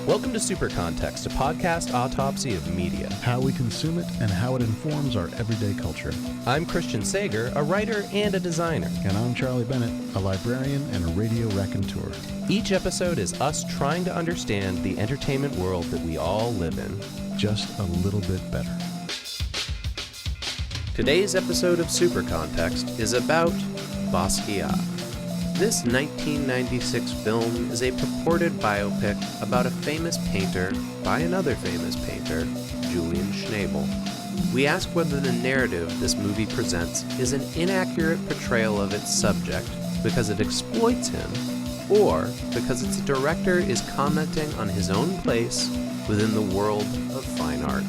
Welcome to Super Context, a podcast autopsy of media. How we consume it and how it informs our everyday culture. I'm Christian Sager, a writer and a designer. And I'm Charlie Bennett, a librarian and a radio raconteur. Each episode is us trying to understand the entertainment world that we all live in. Just a little bit better. Today's episode of Super Context is about Basquiat. This 1996 film is a purported biopic about a famous painter by another famous painter, Julian Schnabel. We ask whether the narrative this movie presents is an inaccurate portrayal of its subject because it exploits him, or because its director is commenting on his own place within the world of fine art.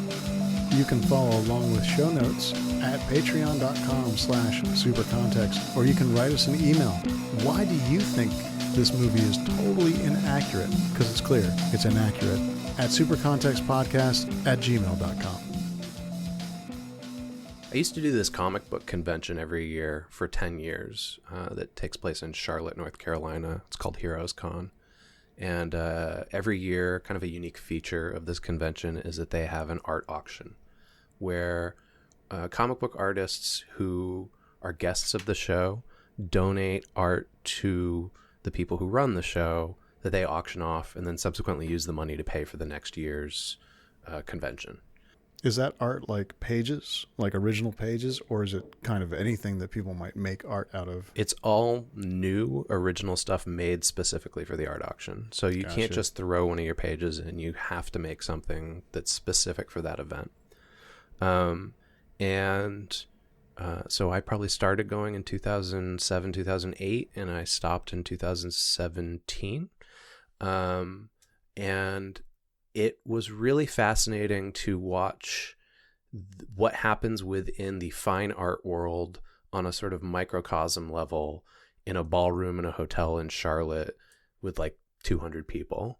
You can follow along with show notes at patreon.com/supercontext, or you can write us an email. Why do you think this movie is totally inaccurate? Because it's clear it's inaccurate. At supercontextpodcast@gmail.com. I used to do this comic book convention every year for 10 years that takes place in Charlotte, North Carolina. It's called Heroes Con. And every year, kind of a unique feature of this convention is that they have an art auction where comic book artists who are guests of the show donate art to the people who run the show that they auction off and then subsequently use the money to pay for the next year's convention. Is that art like pages, like original pages, or is it kind of anything that people might make art out of? It's all new, original stuff made specifically for the art auction. So you can't just throw one of your pages in. You have to make something that's specific for that event. So I probably started going in 2007, 2008, and I stopped in 2017. And it was really fascinating to watch what happens within the fine art world on a sort of microcosm level in a ballroom in a hotel in Charlotte with like 200 people.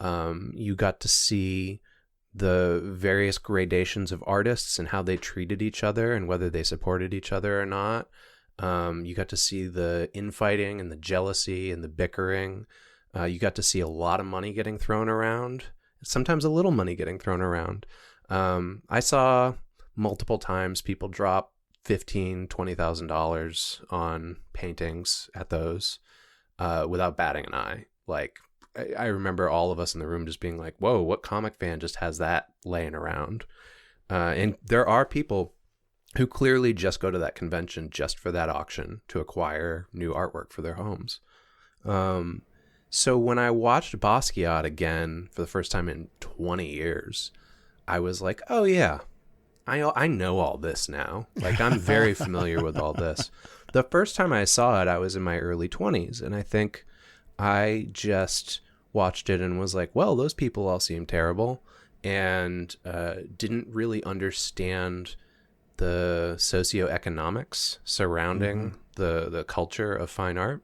You got to see the various gradations of artists and how they treated each other and whether they supported each other or not. You got to see the infighting and the jealousy and the bickering. You got to see a lot of money getting thrown around. Sometimes a little money getting thrown around. I saw multiple times people drop $15,000, $20,000 on paintings at those without batting an eye. Like, I remember all of us in the room just being like, whoa, what comic fan just has that laying around? And there are people who clearly just go to that convention just for that auction to acquire new artwork for their homes. So when I watched Basquiat again for the first time in 20 years, I was like, oh yeah, I know all this now. Like, I'm very familiar with all this. The first time I saw it, I was in my early 20s. And I think I just watched it and was like, well, those people all seem terrible, and didn't really understand the socioeconomics surrounding the culture of fine art.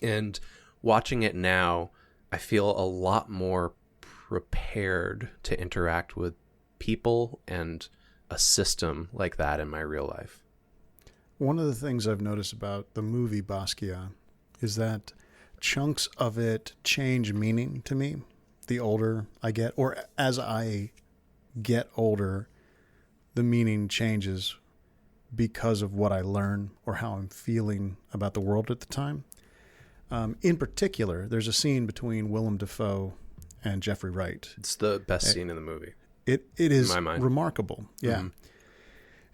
And watching it now, I feel a lot more prepared to interact with people and a system like that in my real life. One of the things I've noticed about the movie Basquiat is that chunks of it change meaning to me the older I get, or as I get older, the meaning changes because of what I learn or how I'm feeling about the world at the time. In particular, there's a scene between Willem Dafoe and Jeffrey Wright. It's the best scene in the movie. It is in my mind. Remarkable. Yeah. Mm-hmm.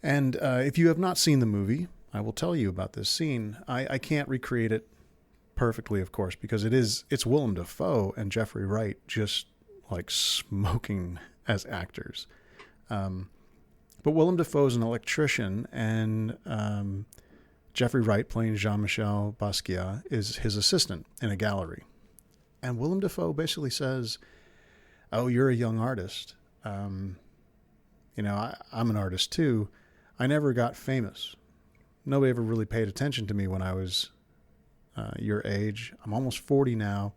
And if you have not seen the movie, I will tell you about this scene. I can't recreate it perfectly, of course, because it's Willem Dafoe and Jeffrey Wright just like smoking as actors. But Willem Dafoe is an electrician, and Jeffrey Wright, playing Jean-Michel Basquiat, is his assistant in a gallery. And Willem Dafoe basically says, oh, you're a young artist. I'm an artist too. I never got famous. Nobody ever really paid attention to me when I was your age. I'm almost 40 now.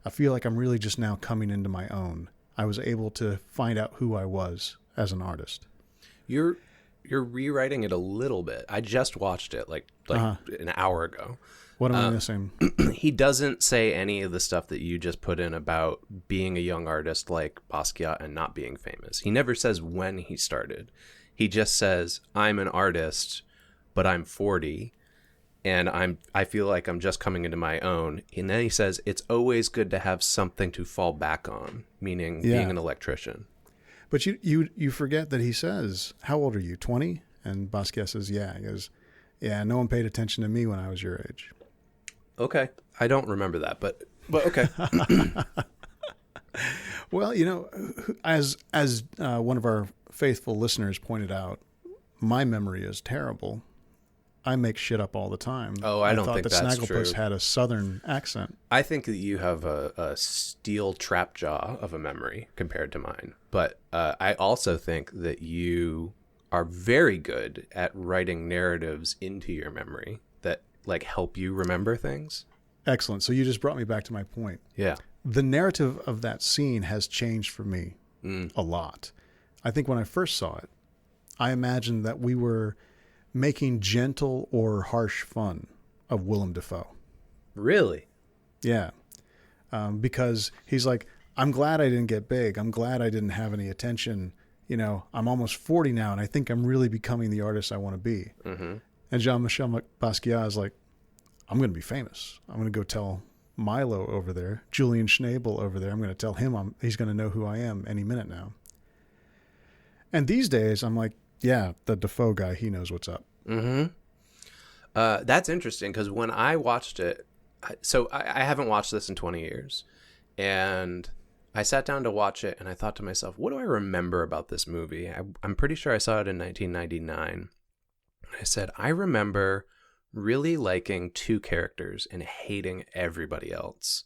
I feel like I'm really just now coming into my own. I was able to find out who I was as an artist. You're rewriting it a little bit. I just watched it like an hour ago. What am I missing? He doesn't say any of the stuff that you just put in about being a young artist like Basquiat and not being famous. He never says when he started. He just says, I'm an artist, but I'm 40 and I feel like I'm just coming into my own. And then he says, it's always good to have something to fall back on, meaning being an electrician. But you forget that he says, how old are you, 20? And Basquiat says, yeah. He goes, yeah, no one paid attention to me when I was your age. Okay. I don't remember that, but okay. Well, as one of our faithful listeners pointed out, my memory is terrible. I make shit up all the time. Oh, I don't think that's true. I thought that Snagglepuss had a southern accent. I think that you have a steel trap jaw of a memory compared to mine. But I also think that you are very good at writing narratives into your memory that like help you remember things. Excellent. So you just brought me back to my point. Yeah. The narrative of that scene has changed for me a lot. I think when I first saw it, I imagined that we were making gentle or harsh fun of Willem Dafoe. Really? Yeah. Because he's like, I'm glad I didn't get big. I'm glad I didn't have any attention. I'm almost 40 now, and I think I'm really becoming the artist I want to be. Mm-hmm. And Jean-Michel Basquiat is like, I'm going to be famous. I'm going to go tell Milo over there, Julian Schnabel over there. I'm going to tell him he's going to know who I am any minute now. And these days, I'm like, yeah, the Dafoe guy, he knows what's up. Mm-hmm. That's interesting because when I watched it, I haven't watched this in 20 years. And I sat down to watch it and I thought to myself, what do I remember about this movie? I'm pretty sure I saw it in 1999. I said, I remember really liking two characters and hating everybody else.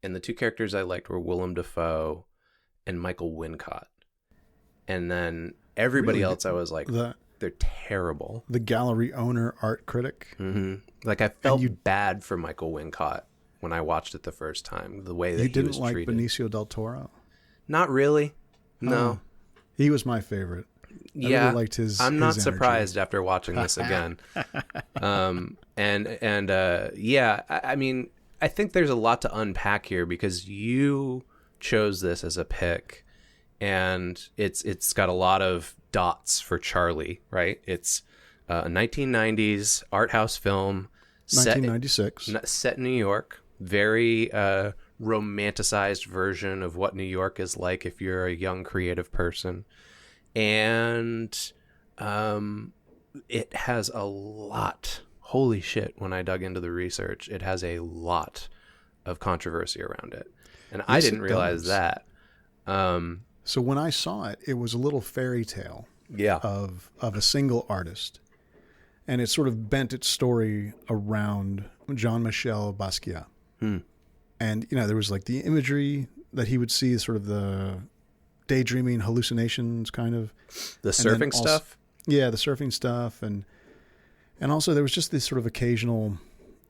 And the two characters I liked were Willem Dafoe and Michael Wincott. And then everybody else I was like, they're terrible. The gallery owner, art critic. Mm-hmm. Like I felt bad for Michael Wincott when I watched it the first time. The way that he was treated. You didn't like Benicio del Toro? Not really. No. He was my favorite. I really liked his. I'm not energy. surprised after watching this again. I mean, I think there's a lot to unpack here because you chose this as a pick, and it's got a lot of dots for Charlie, right? It's a 1990s art house film, 1996, set in New York. Very romanticized version of what New York is like if you're a young creative person. And it has a lot, holy shit, when I dug into the research, it has a lot of controversy around it. And I didn't realize that. So when I saw it, it was a little fairy tale of a single artist. And it sort of bent its story around Jean-Michel Basquiat. And, there was like the imagery that he would see, sort of the daydreaming hallucinations kind of. The surfing stuff? Yeah, the surfing stuff. And also there was just this sort of occasional,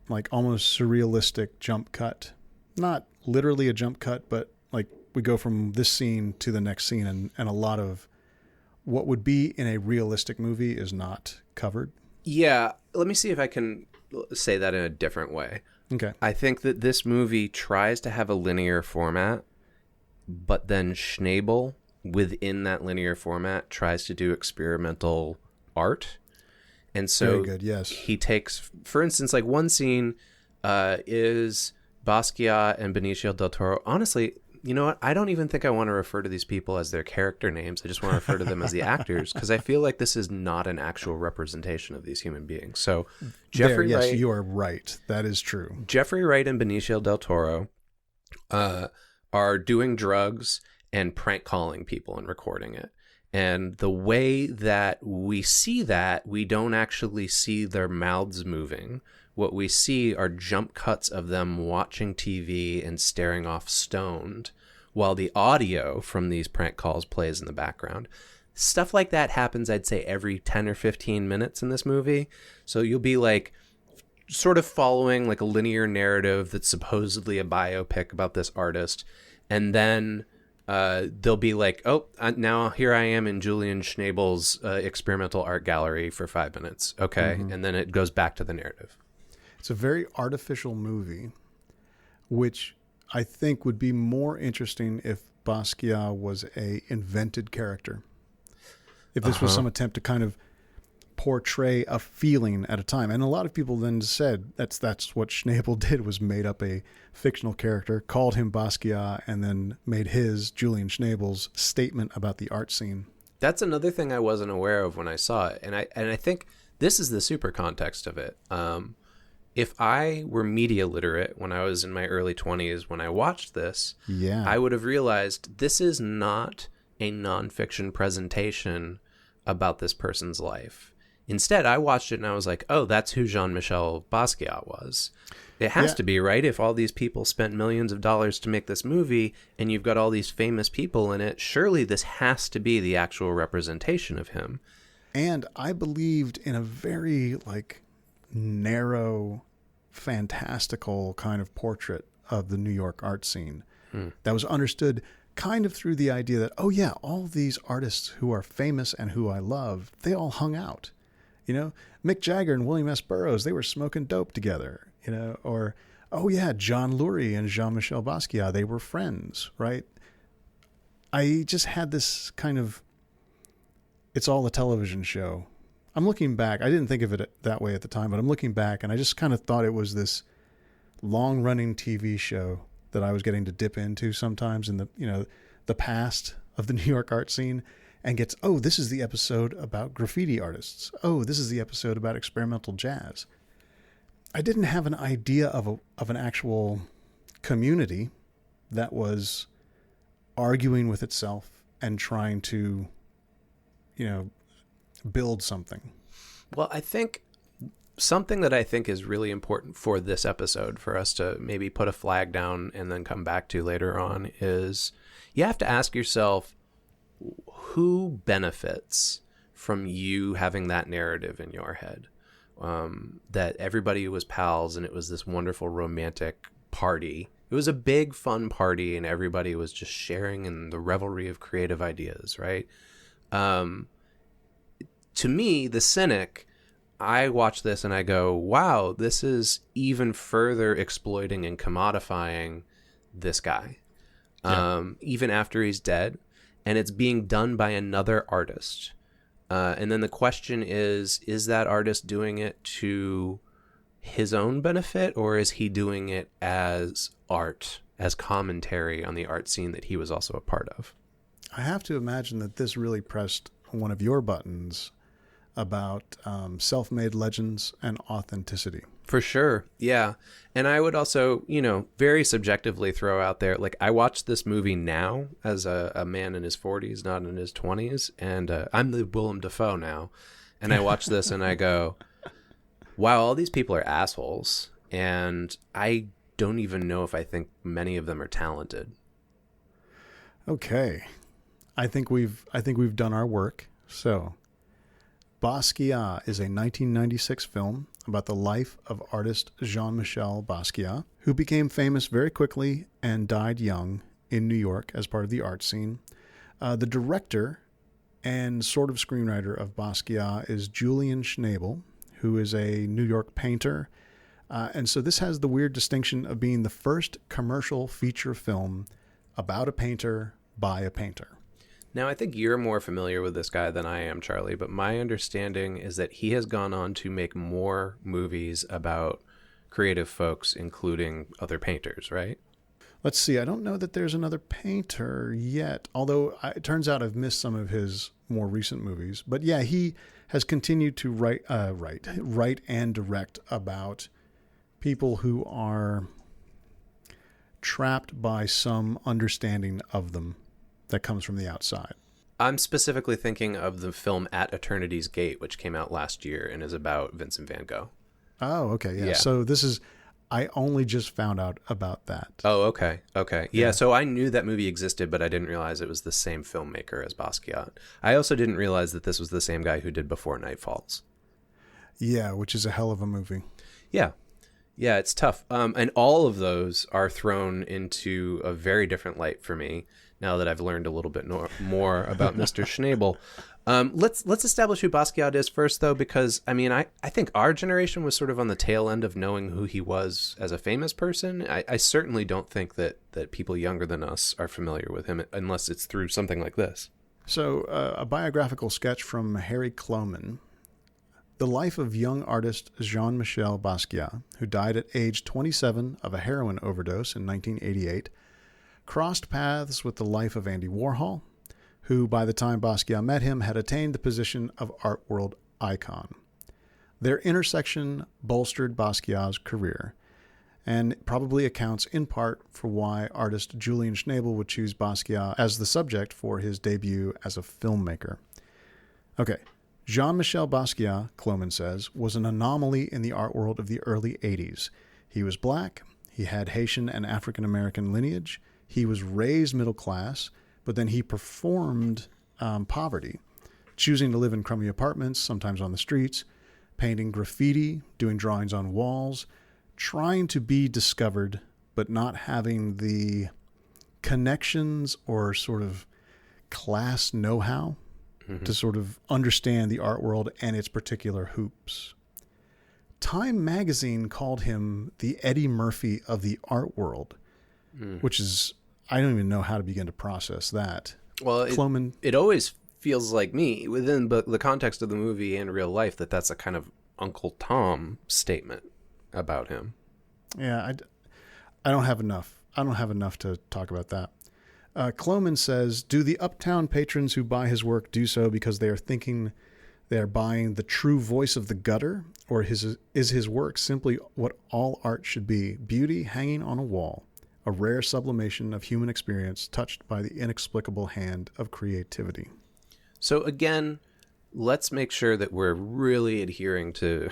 like almost surrealistic jump cut. Not literally a jump cut, but like we go from this scene to the next scene and a lot of what would be in a realistic movie is not covered. Yeah. Let me see if I can say that in a different way. Okay. I think that this movie tries to have a linear format, but then Schnabel, within that linear format, tries to do experimental art. And so very good, yes. He takes, for instance, like one scene is Basquiat and Benicio del Toro. Honestly, you know what? I don't even think I want to refer to these people as their character names. I just want to refer to them as the actors because I feel like this is not an actual representation of these human beings. So Jeffrey Wright... Yes, you are right. That is true. Jeffrey Wright and Benicio del Toro are doing drugs and prank calling people and recording it. And the way that we see that, we don't actually see their mouths moving. What we see are jump cuts of them watching TV and staring off stoned while the audio from these prank calls plays in the background. Stuff like that happens, I'd say, every 10 or 15 minutes in this movie. So you'll be like sort of following like a linear narrative that's supposedly a biopic about this artist. And then they'll be like, oh, now here I am in Julian Schnabel's experimental art gallery for 5 minutes. Okay. Mm-hmm. And then it goes back to the narrative. It's a very artificial movie, which I think would be more interesting if Basquiat was a invented character. If this was some attempt to kind of portray a feeling at a time. And a lot of people then said that's what Schnabel did, was made up a fictional character, called him Basquiat, and then made his, Julian Schnabel's, statement about the art scene. That's another thing I wasn't aware of when I saw it. And I think this is the super context of it. If I were media literate when I was in my early 20s, when I watched this, I would have realized this is not a nonfiction presentation about this person's life. Instead, I watched it and I was like, oh, that's who Jean-Michel Basquiat was. It has to be, right? If all these people spent millions of dollars to make this movie and you've got all these famous people in it, surely this has to be the actual representation of him. And I believed in a very narrow, fantastical kind of portrait of the New York art scene that was understood kind of through the idea that, oh yeah, all these artists who are famous and who I love, they all hung out. Mick Jagger and William S. Burroughs, they were smoking dope together, or, oh yeah, John Lurie and Jean-Michel Basquiat, they were friends, right? I just had this kind of, it's all a television show. I'm looking back, I didn't think of it that way at the time, but I'm looking back and I just kind of thought it was this long-running TV show that I was getting to dip into sometimes in the past of the New York art scene. And gets, oh, this is the episode about graffiti artists. Oh, this is the episode about experimental jazz. I didn't have an idea of an actual community that was arguing with itself and trying to, build something. Well, I think something that I think is really important for this episode, for us to maybe put a flag down and then come back to later on, is you have to ask yourself, who benefits from you having that narrative in your head? That everybody was pals and it was this wonderful romantic party. It was a big fun party and everybody was just sharing in the revelry of creative ideas, right? To me, the cynic, I watch this and I go, wow, this is even further exploiting and commodifying this guy. Even after he's dead. And it's being done by another artist. And then the question is that artist doing it to his own benefit, or is he doing it as art, as commentary on the art scene that he was also a part of? I have to imagine that this really pressed one of your buttons about self-made legends and authenticity. For sure. Yeah. And I would also, very subjectively throw out there, I watched this movie now as a man in his 40s, not in his 20s. And I'm the Willem Dafoe now. And I watch this and I go, wow, all these people are assholes. And I don't even know if I think many of them are talented. Okay. I think we've done our work. So Basquiat is a 1996 film about the life of artist Jean-Michel Basquiat, who became famous very quickly and died young in New York as part of the art scene. The director and sort of screenwriter of Basquiat is Julian Schnabel, who is a New York painter. And so this has the weird distinction of being the first commercial feature film about a painter by a painter. Now, I think you're more familiar with this guy than I am, Charlie, but my understanding is that he has gone on to make more movies about creative folks, including other painters, right? Let's see. I don't know that there's another painter yet, although it turns out I've missed some of his more recent movies. But yeah, he has continued to write and direct about people who are trapped by some understanding of them that comes from the outside. I'm specifically thinking of the film At Eternity's Gate, which came out last year and is about Vincent van Gogh. Oh, okay. Yeah. So I only just found out about that. Oh, okay. Okay. Yeah. So I knew that movie existed, but I didn't realize it was the same filmmaker as Basquiat. I also didn't realize that this was the same guy who did Before Night Falls. Yeah, which is a hell of a movie. Yeah. Yeah, it's tough. And all of those are thrown into a very different light for me now that I've learned a little bit more about Mr. Schnabel. Let's establish who Basquiat is first, though, because I think our generation was sort of on the tail end of knowing who he was as a famous person. I certainly don't think that people younger than us are familiar with him unless it's through something like this. So, a biographical sketch from Harry Kloman. The life of young artist Jean-Michel Basquiat, who died at age 27 of a heroin overdose in 1988, crossed paths with the life of Andy Warhol, who by the time Basquiat met him had attained the position of art world icon. Their intersection bolstered Basquiat's career, and probably accounts in part for why artist Julian Schnabel would choose Basquiat as the subject for his debut as a filmmaker. Okay, Jean-Michel Basquiat, Kloman says, was an anomaly in the art world of the early 80s. He was black, he had Haitian and African American lineage, he was raised middle class, but then he performed poverty, choosing to live in crummy apartments, sometimes on the streets, painting graffiti, doing drawings on walls, trying to be discovered, but not having the connections or sort of class know-how to sort of understand the art world and its particular hoops. Time magazine called him the Eddie Murphy of the art world, which is, I don't even know how to begin to process that. Well, it always feels like me, within the context of the movie and real life, that's a kind of Uncle Tom statement about him. Yeah, I don't have enough. I don't have enough to talk about that. Kloman says, do the uptown patrons who buy his work do so because they are thinking they are buying the true voice of the gutter, or is his work simply what all art should be, beauty hanging on a wall, a rare sublimation of human experience touched by the inexplicable hand of creativity? So again, let's make sure that we're really adhering to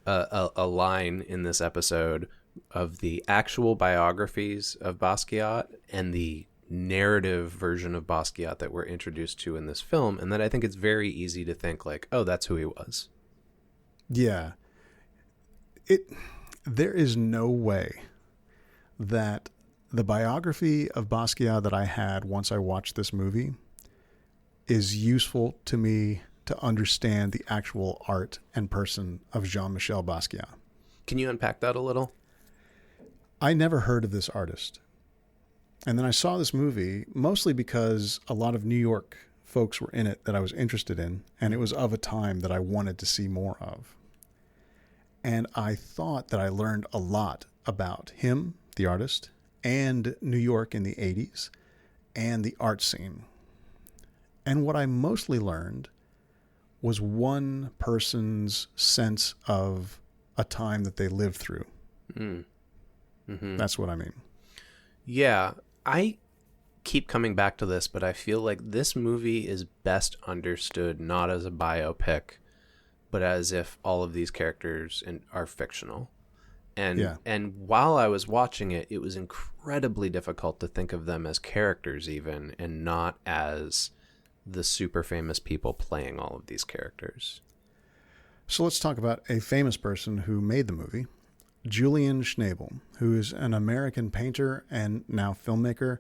a line in this episode of the actual biographies of Basquiat and the narrative version of Basquiat that we're introduced to in this film, and that I think it's very easy to think like, oh, that's who he was. Yeah. There is no way that the biography of Basquiat that I had once I watched this movie is useful to me to understand the actual art and person of Jean-Michel Basquiat. Can you unpack that a little? I never heard of this artist. And then I saw this movie mostly because a lot of New York folks were in it that I was interested in, and it was of a time that I wanted to see more of. And I thought that I learned a lot about him, the artist, and New York in the 80s, and the art scene. And what I mostly learned was one person's sense of a time that they lived through. Mm-hmm. That's what I mean. Yeah, I keep coming back to this, but I feel like this movie is best understood not as a biopic, but as if all of these characters are fictional. And while I was watching it, it was incredibly difficult to think of them as characters even, and not as the super famous people playing all of these characters. So let's talk about a famous person who made the movie, Julian Schnabel, who is an American painter and now filmmaker.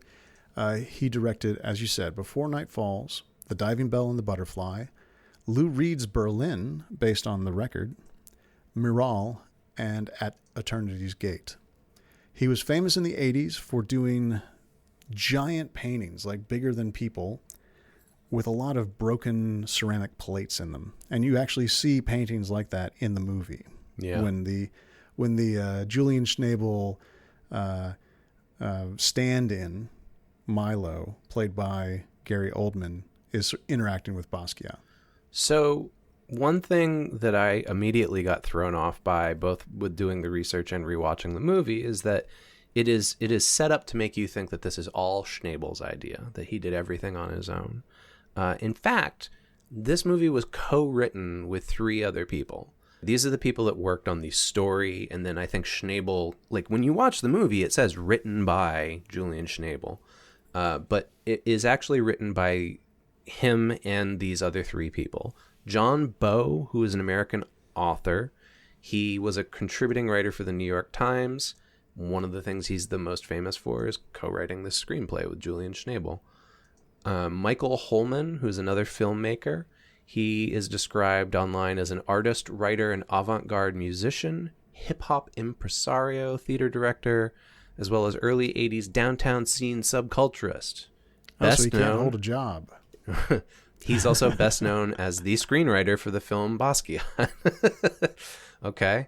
He directed, as you said, Before Night Falls, The Diving Bell and the Butterfly, Lou Reed's Berlin, based on the record, Miral, and At Eternity's Gate. He was famous in the 80s for doing giant paintings, like bigger than people, with a lot of broken ceramic plates in them. And you actually see paintings like that in the movie. Yeah. When the Julian Schnabel stand-in, Milo, played by Gary Oldman, is interacting with Basquiat. So one thing that I immediately got thrown off by, both with doing the research and rewatching the movie, is that it is set up to make you think that this is all Schnabel's idea, that he did everything on his own. In fact, this movie was co-written with 3 other people. These are the people that worked on the story, and then I think Schnabel, like when you watch the movie, it says written by Julian Schnabel, but it is actually written by him and these other 3 people. John Bowe, who is an American author, he was a contributing writer for the New York Times. One of the things he's the most famous for is co-writing this screenplay with Julian Schnabel. Michael Holman, who's another filmmaker. He is described online as an artist, writer, and avant-garde musician, hip-hop impresario, theater director, as well as early 80s downtown scene subculturist. So he can't hold a job. He's also best known as the screenwriter for the film Basquiat. Okay.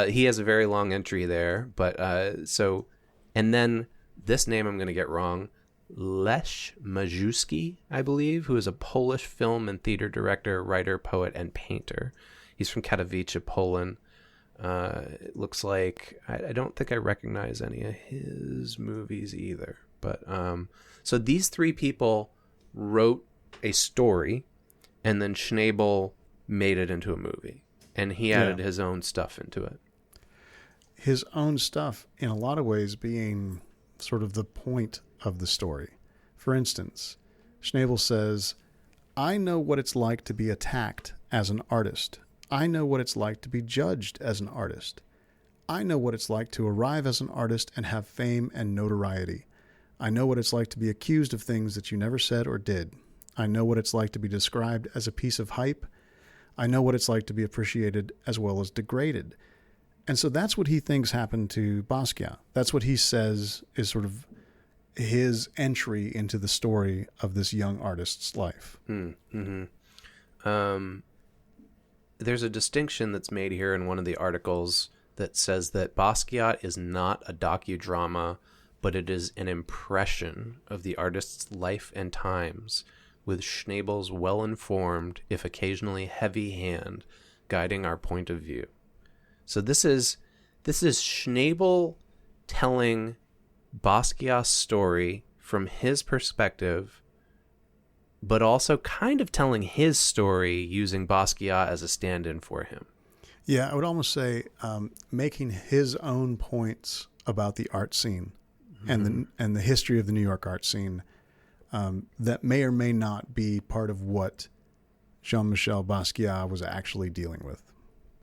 He has a very long entry there, but and then this name I'm going to get wrong. Lech Majewski, I believe, who is a Polish film and theater director, writer, poet, and painter. He's from Katowice, Poland. It looks like I don't think I recognize any of his movies either. But so these three people wrote a story, and then Schnabel made it into a movie, and he added his own stuff into it. His own stuff, in a lot of ways, being sort of the point of the story. For instance, Schnabel says, I know what it's like to be attacked as an artist. I know what it's like to be judged as an artist. I know what it's like to arrive as an artist and have fame and notoriety. I know what it's like to be accused of things that you never said or did. I know what it's like to be described as a piece of hype. I know what it's like to be appreciated as well as degraded. And so that's what he thinks happened to Basquiat. That's what he says is sort of his entry into the story of this young artist's life. Mm-hmm. There's a distinction that's made here in one of the articles that says that Basquiat is not a docudrama, but it is an impression of the artist's life and times, with Schnabel's well-informed, if occasionally heavy hand, guiding our point of view. So this is Schnabel telling Basquiat's story from his perspective, but also kind of telling his story using Basquiat as a stand-in for him. Yeah, I would almost say making his own points about the art scene and the history of the New York art scene that may or may not be part of what Jean-Michel Basquiat was actually dealing with.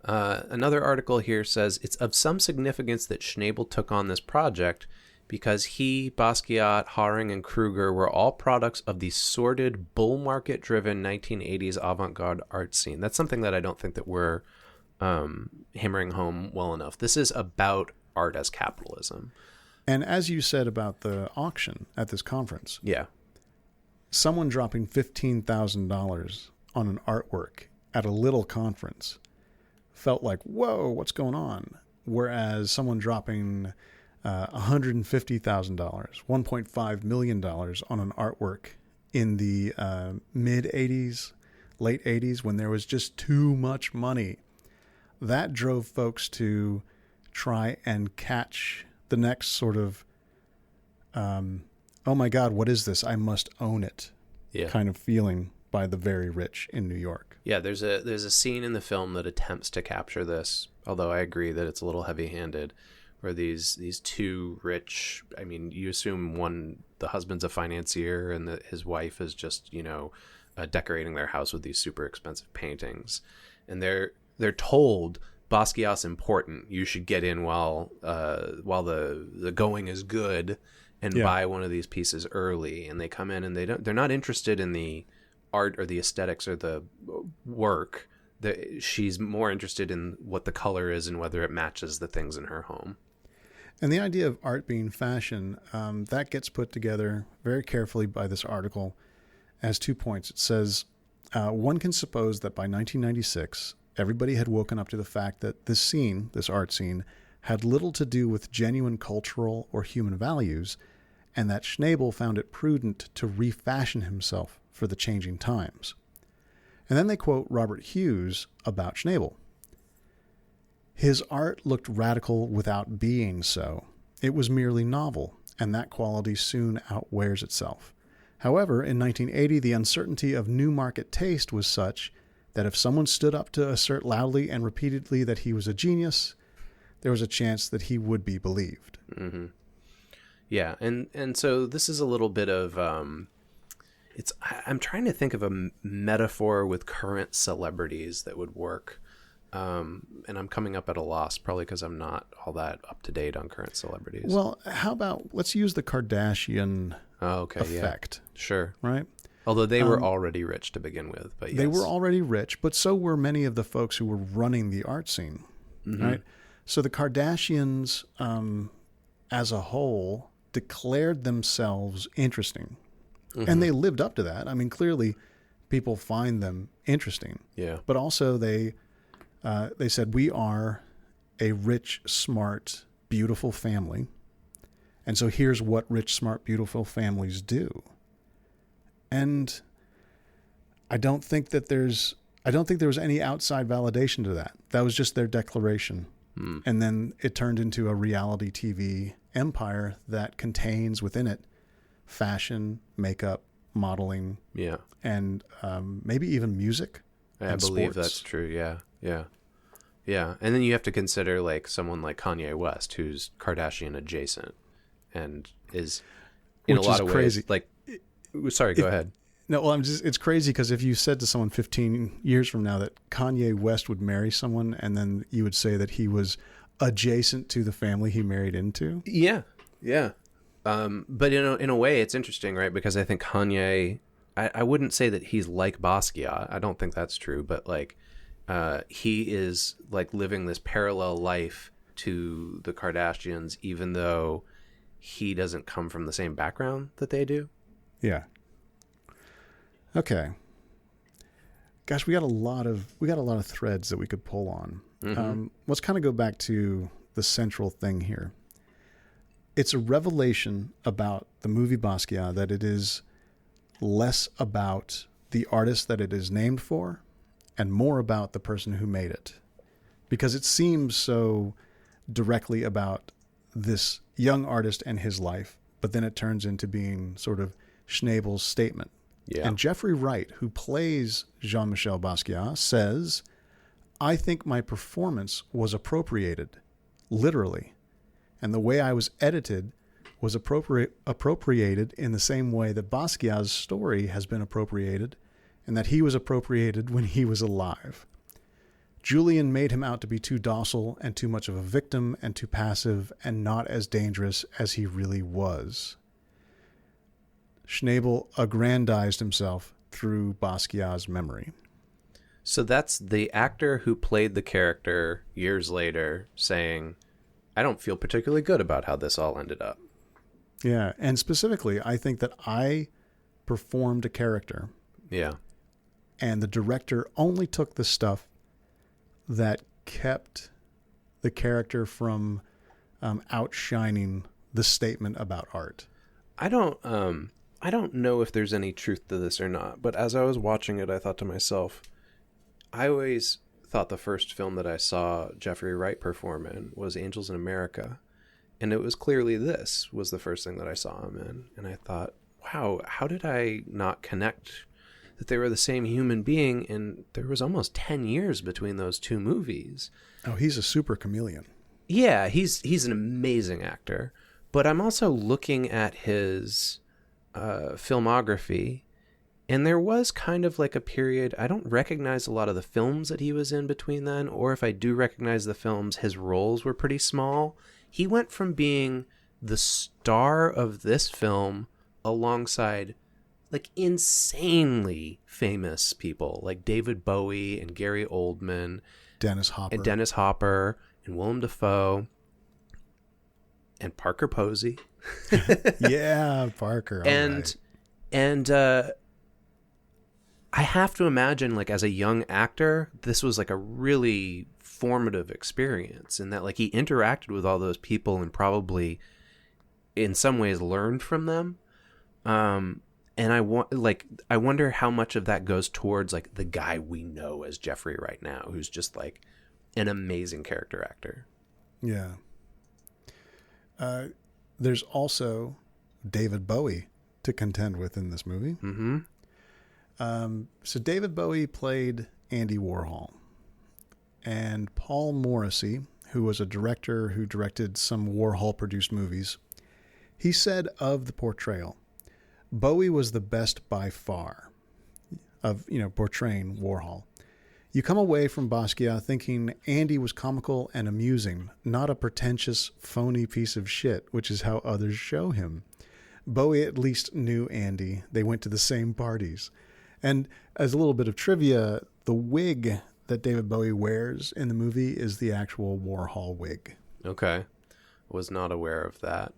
Another article here says it's of some significance that Schnabel took on this project because he, Basquiat, Haring, and Kruger were all products of the sordid, bull market-driven 1980s avant-garde art scene. That's something that I don't think that we're hammering home well enough. This is about art as capitalism. And as you said about the auction at this conference, yeah, someone dropping $15,000 on an artwork at a little conference felt like, whoa, what's going on? Whereas someone dropping $150,000, $1.5 million on an artwork in the mid-'80s, late 80s, when there was just too much money, that drove folks to try and catch the next sort of, oh my God, what is this? I must own it kind of feeling by the very rich in New York. Yeah, there's a scene in the film that attempts to capture this, although I agree that it's a little heavy-handed, where these two rich, I mean, you assume the husband's a financier and his wife is just, decorating their house with these super expensive paintings. And they're told Basquiat's important. You should get in while the going is good and buy one of these pieces early. And they come in and they're not interested in the art or the aesthetics or the work. She's more interested in what the color is and whether it matches the things in her home. And the idea of art being fashion, that gets put together very carefully by this article as 2 points. It says, one can suppose that by 1996, everybody had woken up to the fact that this art scene, had little to do with genuine cultural or human values, and that Schnabel found it prudent to refashion himself for the changing times. And then they quote Robert Hughes about Schnabel. His art looked radical without being so. It was merely novel, and that quality soon outwears itself. However, in 1980, the uncertainty of new market taste was such that if someone stood up to assert loudly and repeatedly that he was a genius, there was a chance that he would be believed. Mm-hmm. Yeah, and so this is a little bit of I'm trying to think of a metaphor with current celebrities that would work. And I'm coming up at a loss, probably because I'm not all that up to date on current celebrities. Well, how about let's use the Kardashian effect. Yeah. Sure. Right? Although they were already rich to begin with, but yes. They were already rich, but so were many of the folks who were running the art scene, right? So the Kardashians, as a whole, declared themselves interesting, and they lived up to that. I mean, clearly, people find them interesting. Yeah. But also, they said, we are a rich, smart, beautiful family, and so here's what rich, smart, beautiful families do. And I don't think there was any outside validation to that. That was just their declaration. And then it turned into a reality TV empire that contains within it fashion, makeup, modeling, and maybe even music. I believe that's true. Yeah. And then you have to consider like someone like Kanye West, who's Kardashian adjacent, and is in a lot of ways like. Sorry, go ahead. No, well, it's crazy because if you said to someone 15 years from now that Kanye West would marry someone, and then you would say that he was adjacent to the family he married into. Yeah. But in a way, it's interesting, right? Because I think Kanye, I wouldn't say that he's like Basquiat. I don't think that's true, but like he is like living this parallel life to the Kardashians, even though he doesn't come from the same background that they do. Yeah. Okay. Gosh, we got a lot of threads that we could pull on. Let's kind of go back to the central thing here. It's a revelation about the movie Basquiat that it is less about the artist that it is named for and more about the person who made it. Because it seems so directly about this young artist and his life, but then it turns into being sort of Schnabel's statement. Yeah. And Jeffrey Wright, who plays Jean-Michel Basquiat, says, I think my performance was appropriated, literally. And the way I was edited was appropriated in the same way that Basquiat's story has been appropriated, and that he was appropriated when he was alive. Julian made him out to be too docile and too much of a victim and too passive and not as dangerous as he really was. Schnabel aggrandized himself through Basquiat's memory. So that's the actor who played the character years later saying, I don't feel particularly good about how this all ended up. Yeah, and specifically, I think that I performed a character. Yeah. And the director only took the stuff that kept the character from outshining the statement about art. I don't know if there's any truth to this or not, but as I was watching it, I thought to myself, I always thought the first film that I saw Jeffrey Wright perform in was Angels in America. And it was clearly this was the first thing that I saw him in. And I thought, wow, how did I not connect that they were the same human being? And there was almost 10 years between those two movies. Oh, he's a super chameleon. Yeah, he's an amazing actor. But I'm also looking at his filmography, and there was kind of like a period, I don't recognize a lot of the films that he was in between then, or if I do recognize the films, his roles were pretty small. He went from being the star of this film alongside like insanely famous people like David Bowie and Gary Oldman, Dennis Hopper and Willem Dafoe and Parker Posey. Yeah, Parker. And I have to imagine, like, as a young actor, this was like a really formative experience, and that like he interacted with all those people and probably in some ways learned from them. And I wonder how much of that goes towards like the guy we know as Jeffrey right now, who's just like an amazing character actor. Yeah. There's also David Bowie to contend with in this movie. Mm-hmm. So David Bowie played Andy Warhol, and Paul Morrissey, who was a director who directed some Warhol-produced movies, he said of the portrayal, Bowie was the best by far of, portraying Warhol. You come away from Basquiat thinking Andy was comical and amusing, not a pretentious, phony piece of shit, which is how others show him. Bowie at least knew Andy. They went to the same parties. And as a little bit of trivia, the wig that David Bowie wears in the movie is the actual Warhol wig. Okay. Was not aware of that.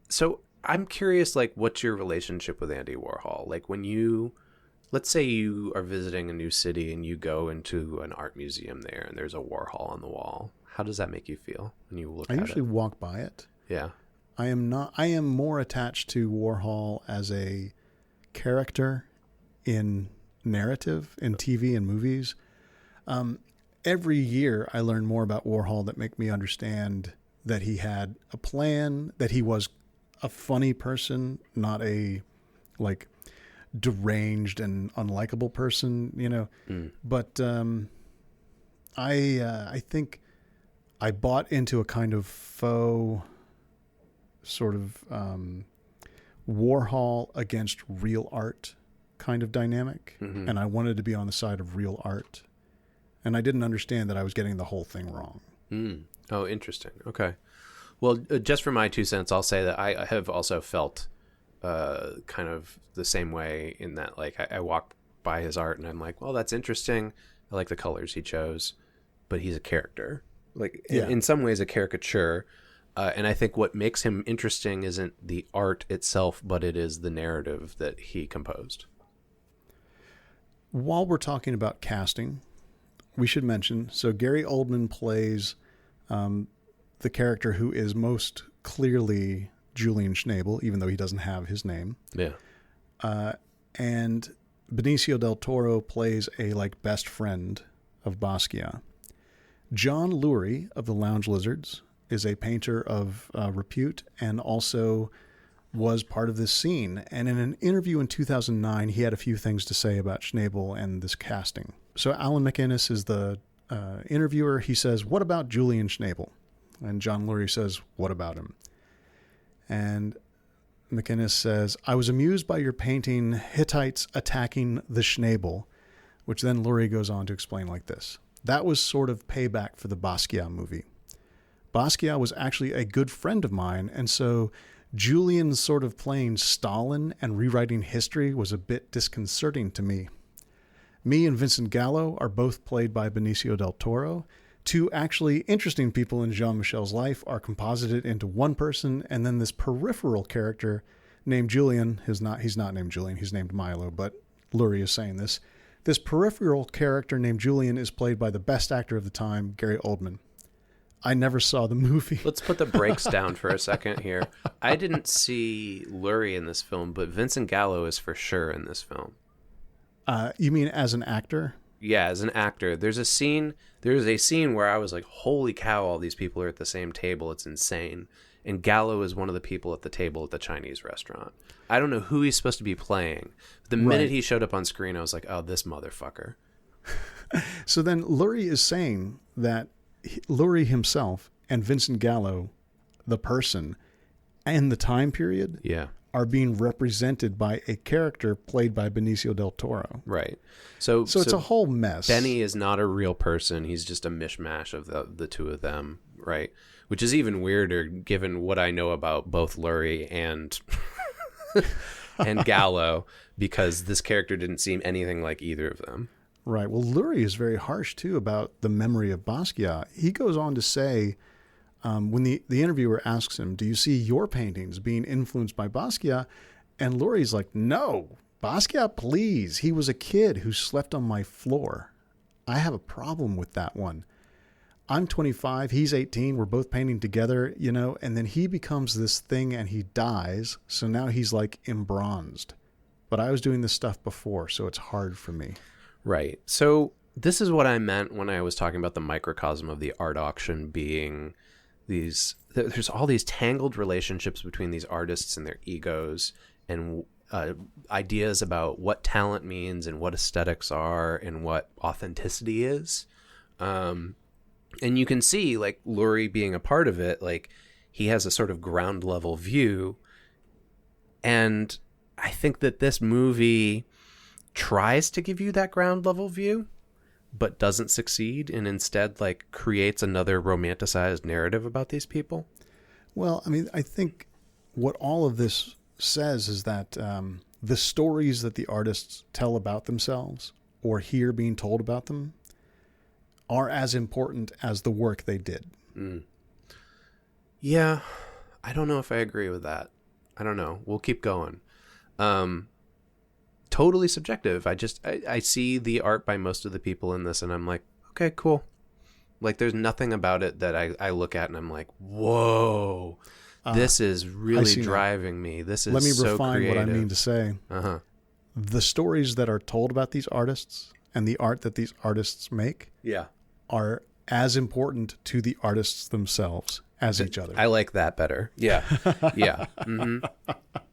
So I'm curious, like, what's your relationship with Andy Warhol? Like, when let's say you are visiting a new city and you go into an art museum there and there's a Warhol on the wall. How does that make you feel when you look at it? I usually walk by it. Yeah. I am more attached to Warhol as a character in narrative, in TV and movies. Every year I learn more about Warhol that make me understand that he had a plan, that he was a funny person, not a like deranged and unlikable person, you know. But I think I bought into a kind of faux sort of Warhol against real art kind of dynamic. And I wanted to be on the side of real art. And I didn't understand that I was getting the whole thing wrong. Oh, interesting. Okay. Well, just for my 2 cents, I'll say that I have also felt kind of the same way in that, like, I walk by his art and I'm like, well, that's interesting. I like the colors he chose, but he's a character. Like, in some ways, a caricature. And I think what makes him interesting isn't the art itself, but it is the narrative that he composed. While we're talking about casting, we should mention, so Gary Oldman plays the character who is most clearly Julian Schnabel, even though he doesn't have his name. Yeah. And Benicio del Toro plays a best friend of Basquiat. John Lurie of the Lounge Lizards is a painter of repute and also was part of this scene. And in an interview in 2009, he had a few things to say about Schnabel and this casting. So Alan McInnes is the interviewer. He says, "What about Julian Schnabel?" And John Lurie says, "What about him?" And McInnes says, "I was amused by your painting Hittites attacking the Schnabel," which then Lurie goes on to explain like this. "That was sort of payback for the Basquiat movie. Basquiat was actually a good friend of mine, and so Julian sort of playing Stalin and rewriting history was a bit disconcerting to me. Me and Vincent Gallo are both played by Benicio del Toro. Two actually interesting people in Jean-Michel's life are composited into one person, and then this peripheral character named Julian, he's not named Julian, he's named Milo, but Lurie is saying this. This peripheral character named Julian is played by the best actor of the time, Gary Oldman. I never saw the movie." Let's put the brakes down for a second here. I didn't see Lurie in this film, but Vincent Gallo is for sure in this film. You mean as an actor? Yeah, as an actor. There's a scene where I was like, holy cow, all these people are at the same table. It's insane. And Gallo is one of the people at the table at the Chinese restaurant. I don't know who he's supposed to be playing. The minute he showed up on screen, I was like, oh, this motherfucker. So then Lurie is saying that Lurie himself and Vincent Gallo, the person, and the time period are being represented by a character played by Benicio del Toro. Right. So it's a whole mess. Benny is not a real person. He's just a mishmash of the two of them, right? Which is even weirder given what I know about both Lurie and and Gallo, because this character didn't seem anything like either of them. Right. Well, Lurie is very harsh, too, about the memory of Basquiat. He goes on to say, when the interviewer asks him, "Do you see your paintings being influenced by Basquiat?" And Lurie's like, "No, Basquiat, please. He was a kid who slept on my floor. I have a problem with that one. I'm 25, he's 18, we're both painting together, you know, and then he becomes this thing and he dies, so now he's like embronzed. But I was doing this stuff before, so it's hard for me." Right. So this is what I meant when I was talking about the microcosm of the art auction being there's all these tangled relationships between these artists and their egos and ideas about what talent means and what aesthetics are and what authenticity is. And you can see, like, Lurie being a part of it, like, he has a sort of ground level view. And I think that this movie tries to give you that ground level view, but doesn't succeed, and instead, like, creates another romanticized narrative about these people. Well, I mean, I think what all of this says is that the stories that the artists tell about themselves or hear being told about them are as important as the work they did. Mm. Yeah, I don't know if I agree with that. I don't know. We'll keep going. Totally subjective. I see the art by most of the people in this and I'm like, okay, cool. Like there's nothing about it that I look at and I'm like, whoa, this is really driving me. This is Let me so refine creative. what I mean to say. Uh-huh. The stories that are told about these artists and the art that these artists make are as important to the artists themselves as each other. I like that better. Yeah. Yeah. Mm-hmm.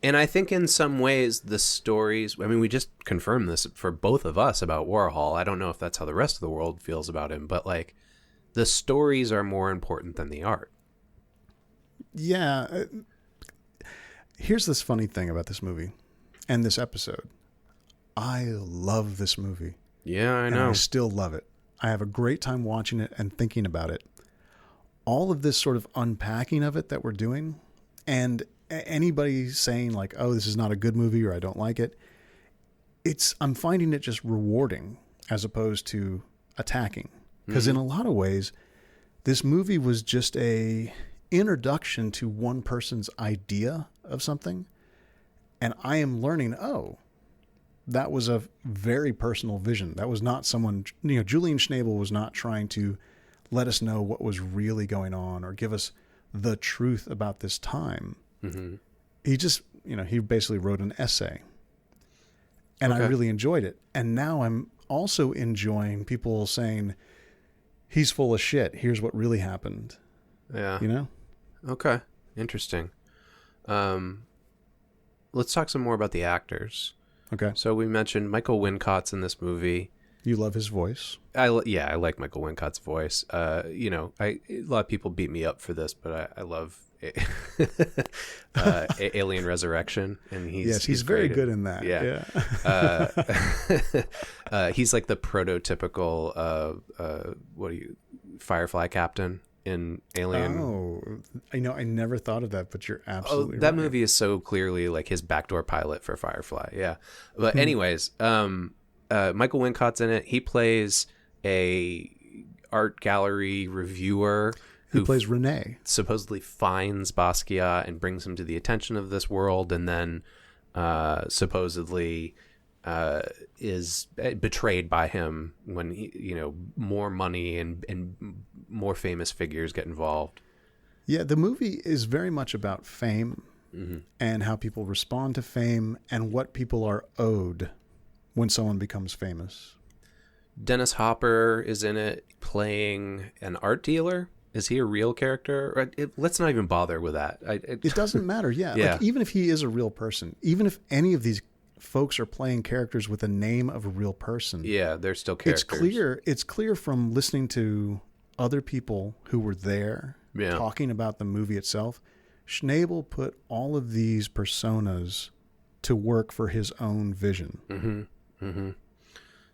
And I think in some ways the stories, I mean, we just confirmed this for both of us about Warhol. I don't know if that's how the rest of the world feels about him, but like the stories are more important than the art. Yeah. Here's this funny thing about this movie and this episode. I love this movie. Yeah, I know. And I still love it. I have a great time watching it and thinking about it. All of this sort of unpacking of it that we're doing, and anybody saying like, oh, this is not a good movie or I don't like it, I'm finding it just rewarding as opposed to attacking. Because in a lot of ways, this movie was just a introduction to one person's idea of something. And I am learning, oh, that was a very personal vision. That was not someone, Julian Schnabel was not trying to let us know what was really going on or give us the truth about this time. Mm-hmm. He just, he basically wrote an essay. And I really enjoyed it. And now I'm also enjoying people saying, he's full of shit. Here's what really happened. Yeah. Okay. Interesting. Let's talk some more about the actors. Okay. So we mentioned Michael Wincott's in this movie. You love his voice. I like Michael Wincott's voice. A lot of people beat me up for this, but I love Alien Resurrection, and he's very good in that. Yeah. He's like the prototypical Firefly captain in Alien. Oh, I never thought of that, but you're absolutely that right. movie is so clearly like his backdoor pilot for Firefly. Yeah. But anyways, Michael Wincott's in it. He plays a art gallery reviewer who plays Rene. Supposedly finds Basquiat and brings him to the attention of this world, and then supposedly is betrayed by him when more money and more famous figures get involved. Yeah, the movie is very much about fame and how people respond to fame and what people are owed when someone becomes famous. Dennis Hopper is in it playing an art dealer. Is he a real character? Let's not even bother with that. It doesn't matter. Yeah. Yeah. Like, even if he is a real person, even if any of these folks are playing characters with the name of a real person. Yeah, they're still characters. It's clear from listening to other people who were there talking about the movie itself. Schnabel put all of these personas to work for his own vision. Mm-hmm. Mm-hmm.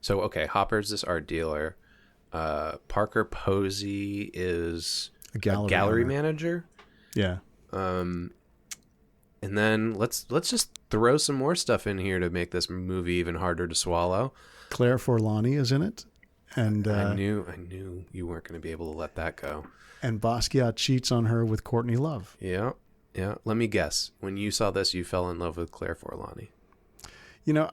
So, okay, Hopper's this art dealer. Parker Posey is a gallery manager. Yeah. And then let's just throw some more stuff in here to make this movie even harder to swallow. Claire Forlani is in it, and I knew you weren't going to be able to let that go. And Basquiat cheats on her with Courtney Love. Yeah. Let me guess. When you saw this, you fell in love with Claire Forlani.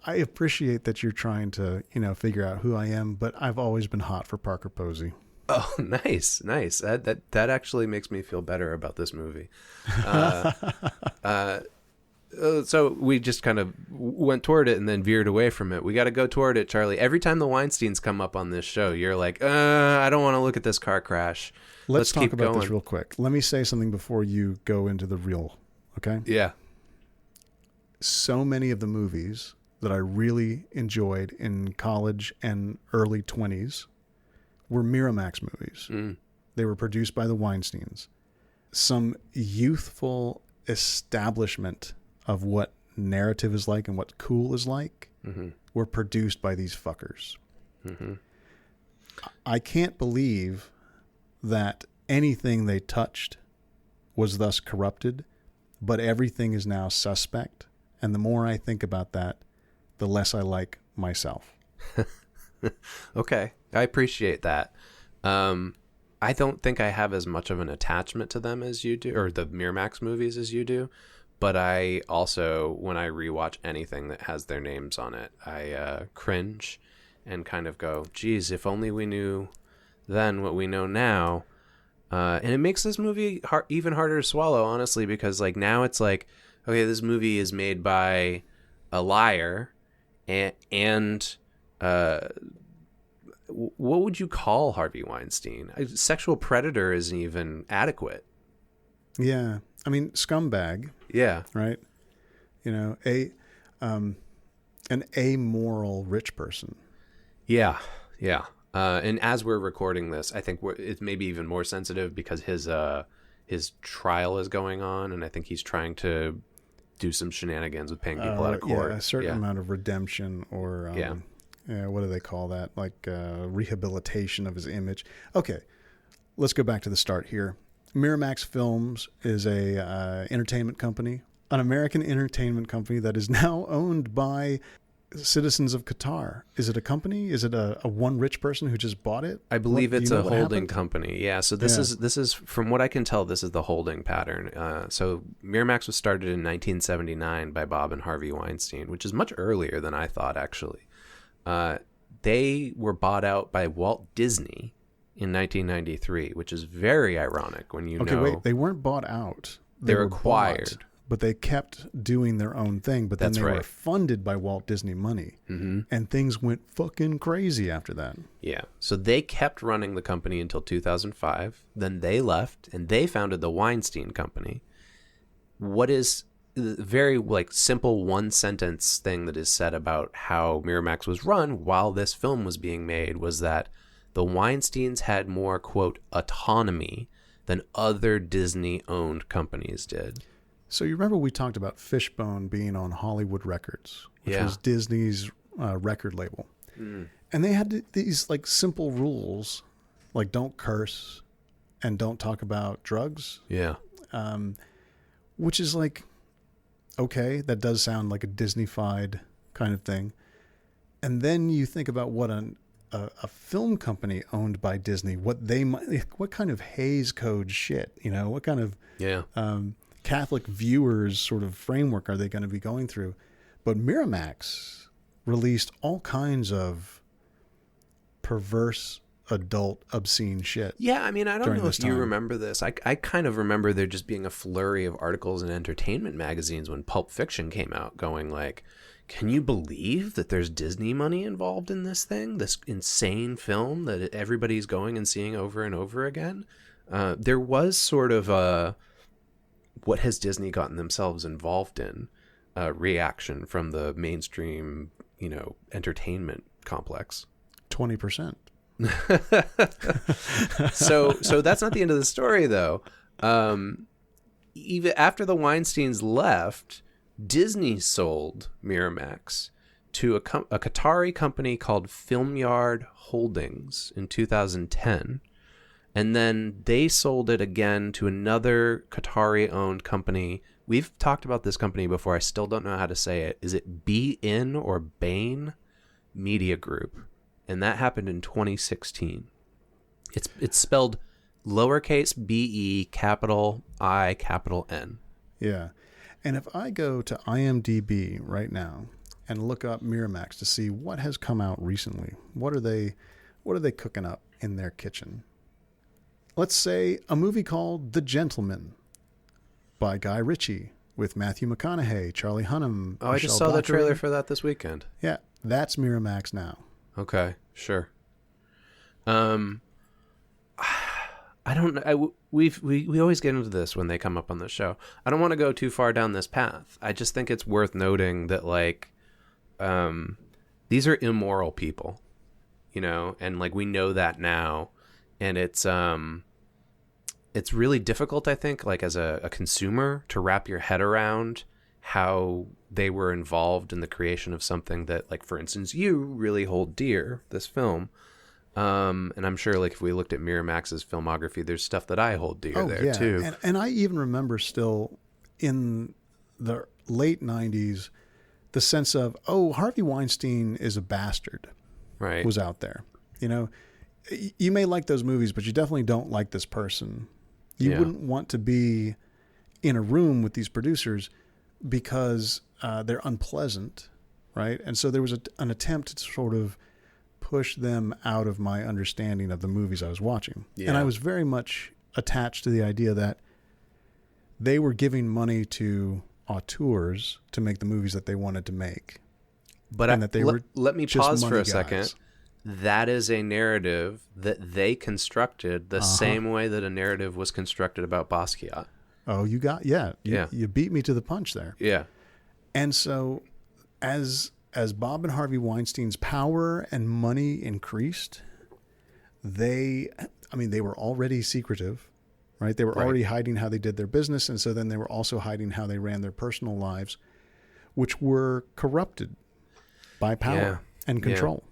I appreciate that you're trying to, figure out who I am, but I've always been hot for Parker Posey. Oh, nice. That actually makes me feel better about this movie. So we just kind of went toward it and then veered away from it. We got to go toward it, Charlie. Every time the Weinsteins come up on this show, you're like, I don't want to look at this car crash. Let's talk about this real quick. Let me say something before you go into the real, okay? Yeah. So many of the movies that I really enjoyed in college and early 20s were Miramax movies. Mm. They were produced by the Weinsteins. Some youthful establishment of what narrative is like and what cool is like were produced by these fuckers. Mm-hmm. I can't believe that anything they touched was thus corrupted but everything is now suspect. And the more I think about that, the less I like myself. Okay. I appreciate that. I don't think I have as much of an attachment to them as you do, or the Miramax movies as you do. But I also, when I rewatch anything that has their names on it, I cringe and kind of go, geez, if only we knew then what we know now. And it makes this movie even harder to swallow, honestly, because like now it's like, okay, this movie is made by a liar and what would you call Harvey Weinstein? A sexual predator isn't even adequate. Yeah. I mean, scumbag. Yeah. Right? You know, an amoral rich person. Yeah. Yeah. And as we're recording this, I think it's maybe even more sensitive because his trial is going on, and I think he's trying to do some shenanigans with paying people out of court. Yeah, a certain amount of redemption or what do they call that? Like rehabilitation of his image. Okay, let's go back to the start here. Miramax Films is a entertainment company, an American entertainment company that is now owned by citizens of Qatar. Is it a company? Is it a one rich person who just bought it? I believe it's a holding company. Yeah. So this is from what I can tell, this is the holding pattern. So Miramax was started in 1979 by Bob and Harvey Weinstein, which is much earlier than I thought, actually. They were bought out by Walt Disney in 1993, which is very ironic when you know. Okay, wait. They weren't bought out. They were acquired. But they kept doing their own thing. But then they were funded by Walt Disney money. Mm-hmm. And things went fucking crazy after that. Yeah. So they kept running the company until 2005. Then they left and they founded the Weinstein Company. What is the very simple one sentence thing that is said about how Miramax was run while this film was being made was that the Weinsteins had more, quote, autonomy than other Disney-owned companies did. So you remember we talked about Fishbone being on Hollywood Records, which was Disney's record label. Mm. And they had these simple rules, like don't curse and don't talk about drugs. Yeah. Which is okay, that does sound like a Disney-fied kind of thing. And then you think about what a film company owned by Disney, what kind of Hays Code shit, what kind of Catholic viewers sort of framework are they going to be going through? But Miramax released all kinds of perverse, adult, obscene shit. Yeah, I mean, I don't know if you remember this. I kind of remember there just being a flurry of articles in entertainment magazines when Pulp Fiction came out going can you believe that there's Disney money involved in this thing? This insane film that everybody's going and seeing over and over again? There was sort of a what has Disney gotten themselves involved in reaction from the mainstream, entertainment complex. 20%. So that's not the end of the story, though. Even after the Weinsteins left, Disney sold Miramax to a Qatari company called Filmyard Holdings in 2010. And then they sold it again to another Qatari-owned company. We've talked about this company before. I still don't know how to say it. Is it B-In or Bain Media Group? And that happened in 2016. It's spelled lowercase b-e, capital I, capital N. Yeah. And if I go to IMDb right now and look up Miramax to see what has come out recently, what are they cooking up in their kitchen? Let's say a movie called The Gentleman by Guy Ritchie with Matthew McConaughey, Charlie Hunnam. Oh, I just saw the trailer for that this weekend. Yeah, that's Miramax now. Okay, sure. I don't know. We always get into this when they come up on the show. I don't want to go too far down this path. I just think it's worth noting that these are immoral people, and we know that now. And it's really difficult, I think, as a consumer to wrap your head around how they were involved in the creation of something that, for instance, you really hold dear, this film. And I'm sure, if we looked at Miramax's filmography, there's stuff that I hold dear too. And I even remember still in the late 90s, the sense of, oh, Harvey Weinstein is a bastard, right, was out there. You know, you may like those movies, but you definitely don't like this person. You wouldn't want to be in a room with these producers because they're unpleasant, right? And so there was an attempt to sort of push them out of my understanding of the movies I was watching. Yeah. And I was very much attached to the idea that they were giving money to auteurs to make the movies that they wanted to make. But and that they were let me pause for a guys. second. That is a narrative that they constructed the same way that a narrative was constructed about Basquiat. Oh, you beat me to the punch there. Yeah. And so as Bob and Harvey Weinstein's power and money increased, they were already secretive, right? They were already hiding how they did their business. And so then they were also hiding how they ran their personal lives, which were corrupted by power and control.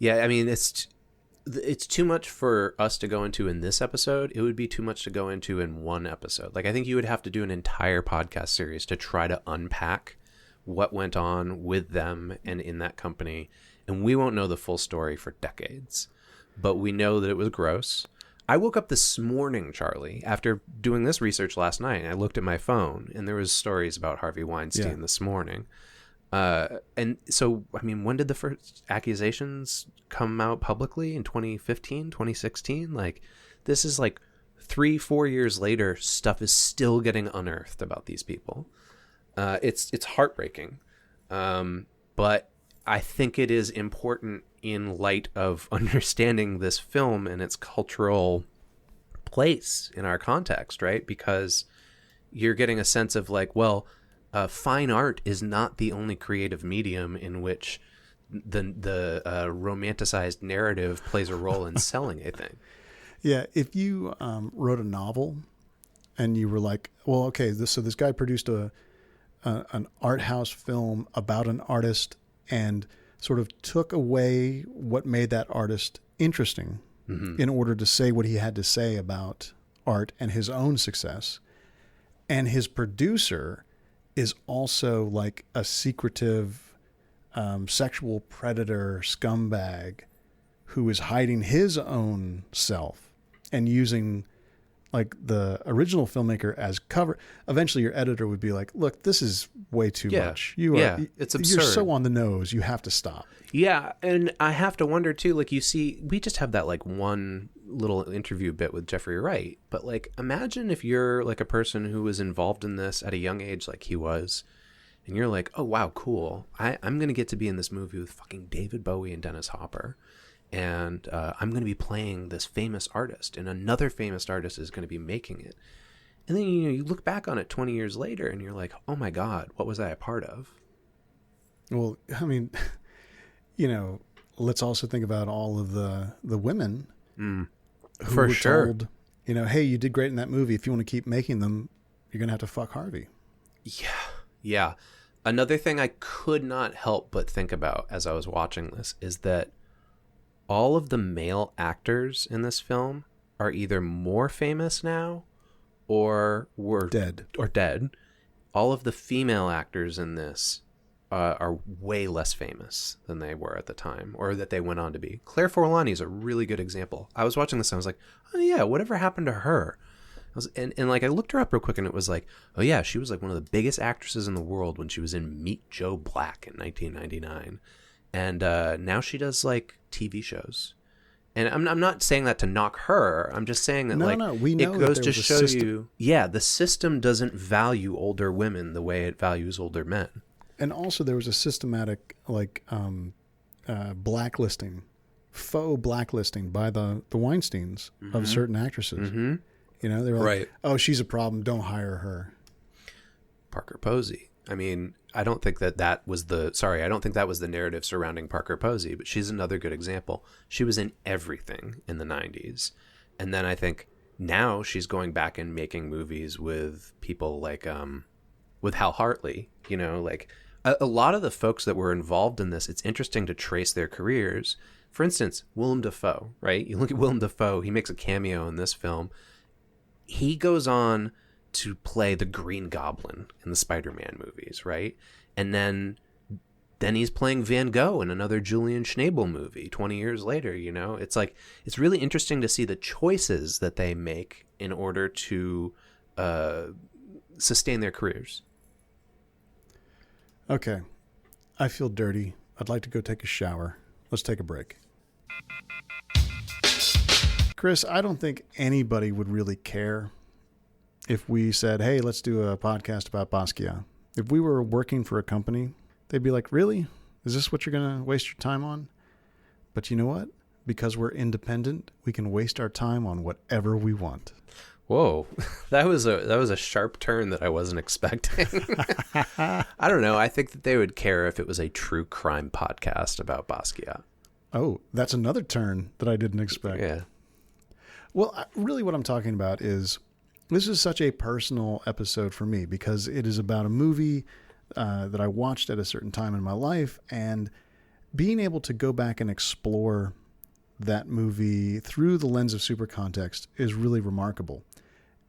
Yeah, I mean, it's too much for us to go into in this episode. It would be too much to go into in one episode. Like, I think you would have to do an entire podcast series to try to unpack what went on with them and in that company. And we won't know the full story for decades. But we know that it was gross. I woke up this morning, Charlie, after doing this research last night, and I looked at my phone, and there was stories about Harvey Weinstein this morning. And so, I mean, when did the first accusations come out publicly? In 2015, 2016? Like, this is like 3-4 years later, stuff is still getting unearthed about these people. It's heartbreaking. But I think it is important in light of understanding this film and its cultural place in our context, right? Because you're getting a sense of like, well, fine art is not the only creative medium in which the romanticized narrative plays a role in selling a thing. Yeah, if you wrote a novel and you were like, well, okay, so this guy produced an art house film about an artist and sort of took away what made that artist interesting in order to say what he had to say about art and his own success. And his producer is also like a secretive sexual predator scumbag who is hiding his own self and using like the original filmmaker as cover. Eventually your editor would be like, look, this is way too much. It's absurd. You're so on the nose. You have to stop. Yeah. And I have to wonder too, like you see, we just have that like one little interview bit with Jeffrey Wright, but like, imagine if you're like a person who was involved in this at a young age, like he was, and you're like, oh wow, cool. I'm going to get to be in this movie with fucking David Bowie and Dennis Hopper. And I'm going to be playing this famous artist, and another famous artist is going to be making it. And then you look back on it 20 years later, and you're like, "Oh my God, what was I a part of?" Well, I mean, let's also think about all of the women who were told, hey, you did great in that movie. If you want to keep making them, you're going to have to fuck Harvey. Yeah. Another thing I could not help but think about as I was watching this is that all of the male actors in this film are either more famous now or were dead. All of the female actors in this are way less famous than they were at the time, or that they went on to be. Claire Forlani is a really good example. I was watching this and I was like, oh yeah, whatever happened to her? And like I looked her up real quick and it was like, oh yeah, she was like one of the biggest actresses in the world when she was in Meet Joe Black in 1999. And now she does like TV shows. And I'm not saying that to knock her. I'm just saying that we know it goes that to show system. the system doesn't value older women the way it values older men. And also there was a systematic blacklisting, faux blacklisting by the Weinsteins of certain actresses. Mm-hmm. They were like, oh, she's a problem. Don't hire her. Parker Posey. I mean, I don't think that was the narrative surrounding Parker Posey, but she's another good example. She was in everything in the 90s. And then I think now she's going back and making movies with people like, with Hal Hartley, like a lot of the folks that were involved in this, it's interesting to trace their careers. For instance, Willem Dafoe, right? You look at Willem Dafoe, he makes a cameo in this film. He goes on to play the Green Goblin in the Spider-Man movies, right? And then he's playing Van Gogh in another Julian Schnabel movie 20 years later, you know? It's like, it's really interesting to see the choices that they make in order to sustain their careers. Okay. I feel dirty. I'd like to go take a shower. Let's take a break. Chris, I don't think anybody would really care if we said, hey, let's do a podcast about Basquiat. If we were working for a company, they'd be like, really? Is this what you're going to waste your time on? But you know what? Because we're independent, we can waste our time on whatever we want. Whoa, that was a sharp turn that I wasn't expecting. I don't know. I think that they would care if it was a true crime podcast about Basquiat. Oh, that's another turn that I didn't expect. Yeah. Well, really what I'm talking about is this is such a personal episode for me because it is about a movie that I watched at a certain time in my life, and being able to go back and explore that movie through the lens of super context is really remarkable.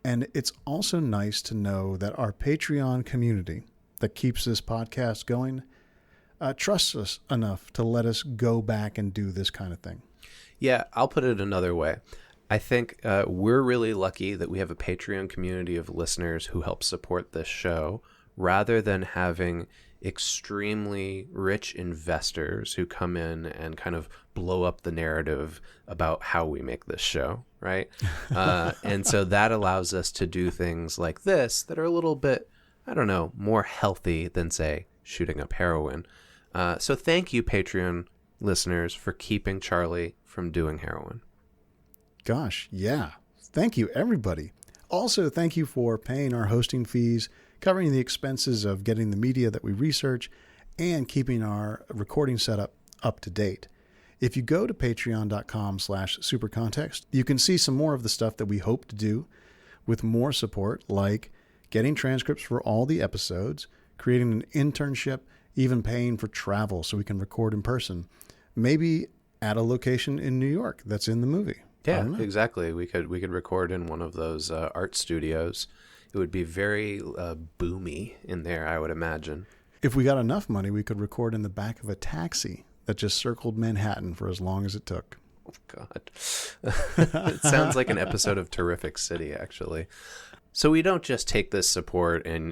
And it's also nice to know that our Patreon community that keeps this podcast going trusts us enough to let us go back and do this kind of thing. Yeah, I'll put it another way. I think we're really lucky that we have a Patreon community of listeners who help support this show, rather than having extremely rich investors who come in and kind of blow up the narrative about how we make this show, right? And so that allows us to do things like this that are a little bit, I don't know, more healthy than, say, shooting up heroin. So thank you, Patreon listeners, for keeping Charlie from doing heroin. Gosh, yeah. Thank you, everybody. Also, thank you for paying our hosting fees, covering the expenses of getting the media that we research, and keeping our recording setup up to date. If you go to patreon.com/supercontext, you can see some more of the stuff that we hope to do with more support, like getting transcripts for all the episodes, creating an internship, even paying for travel so we can record in person. Maybe at a location in New York that's in the movie. Yeah, exactly. We could record in one of those art studios. It would be very boomy in there, I would imagine. If we got enough money, we could record in the back of a taxi that just circled Manhattan for as long as it took. Oh, God. It sounds like an episode of Terrific City, actually. So we don't just take this support and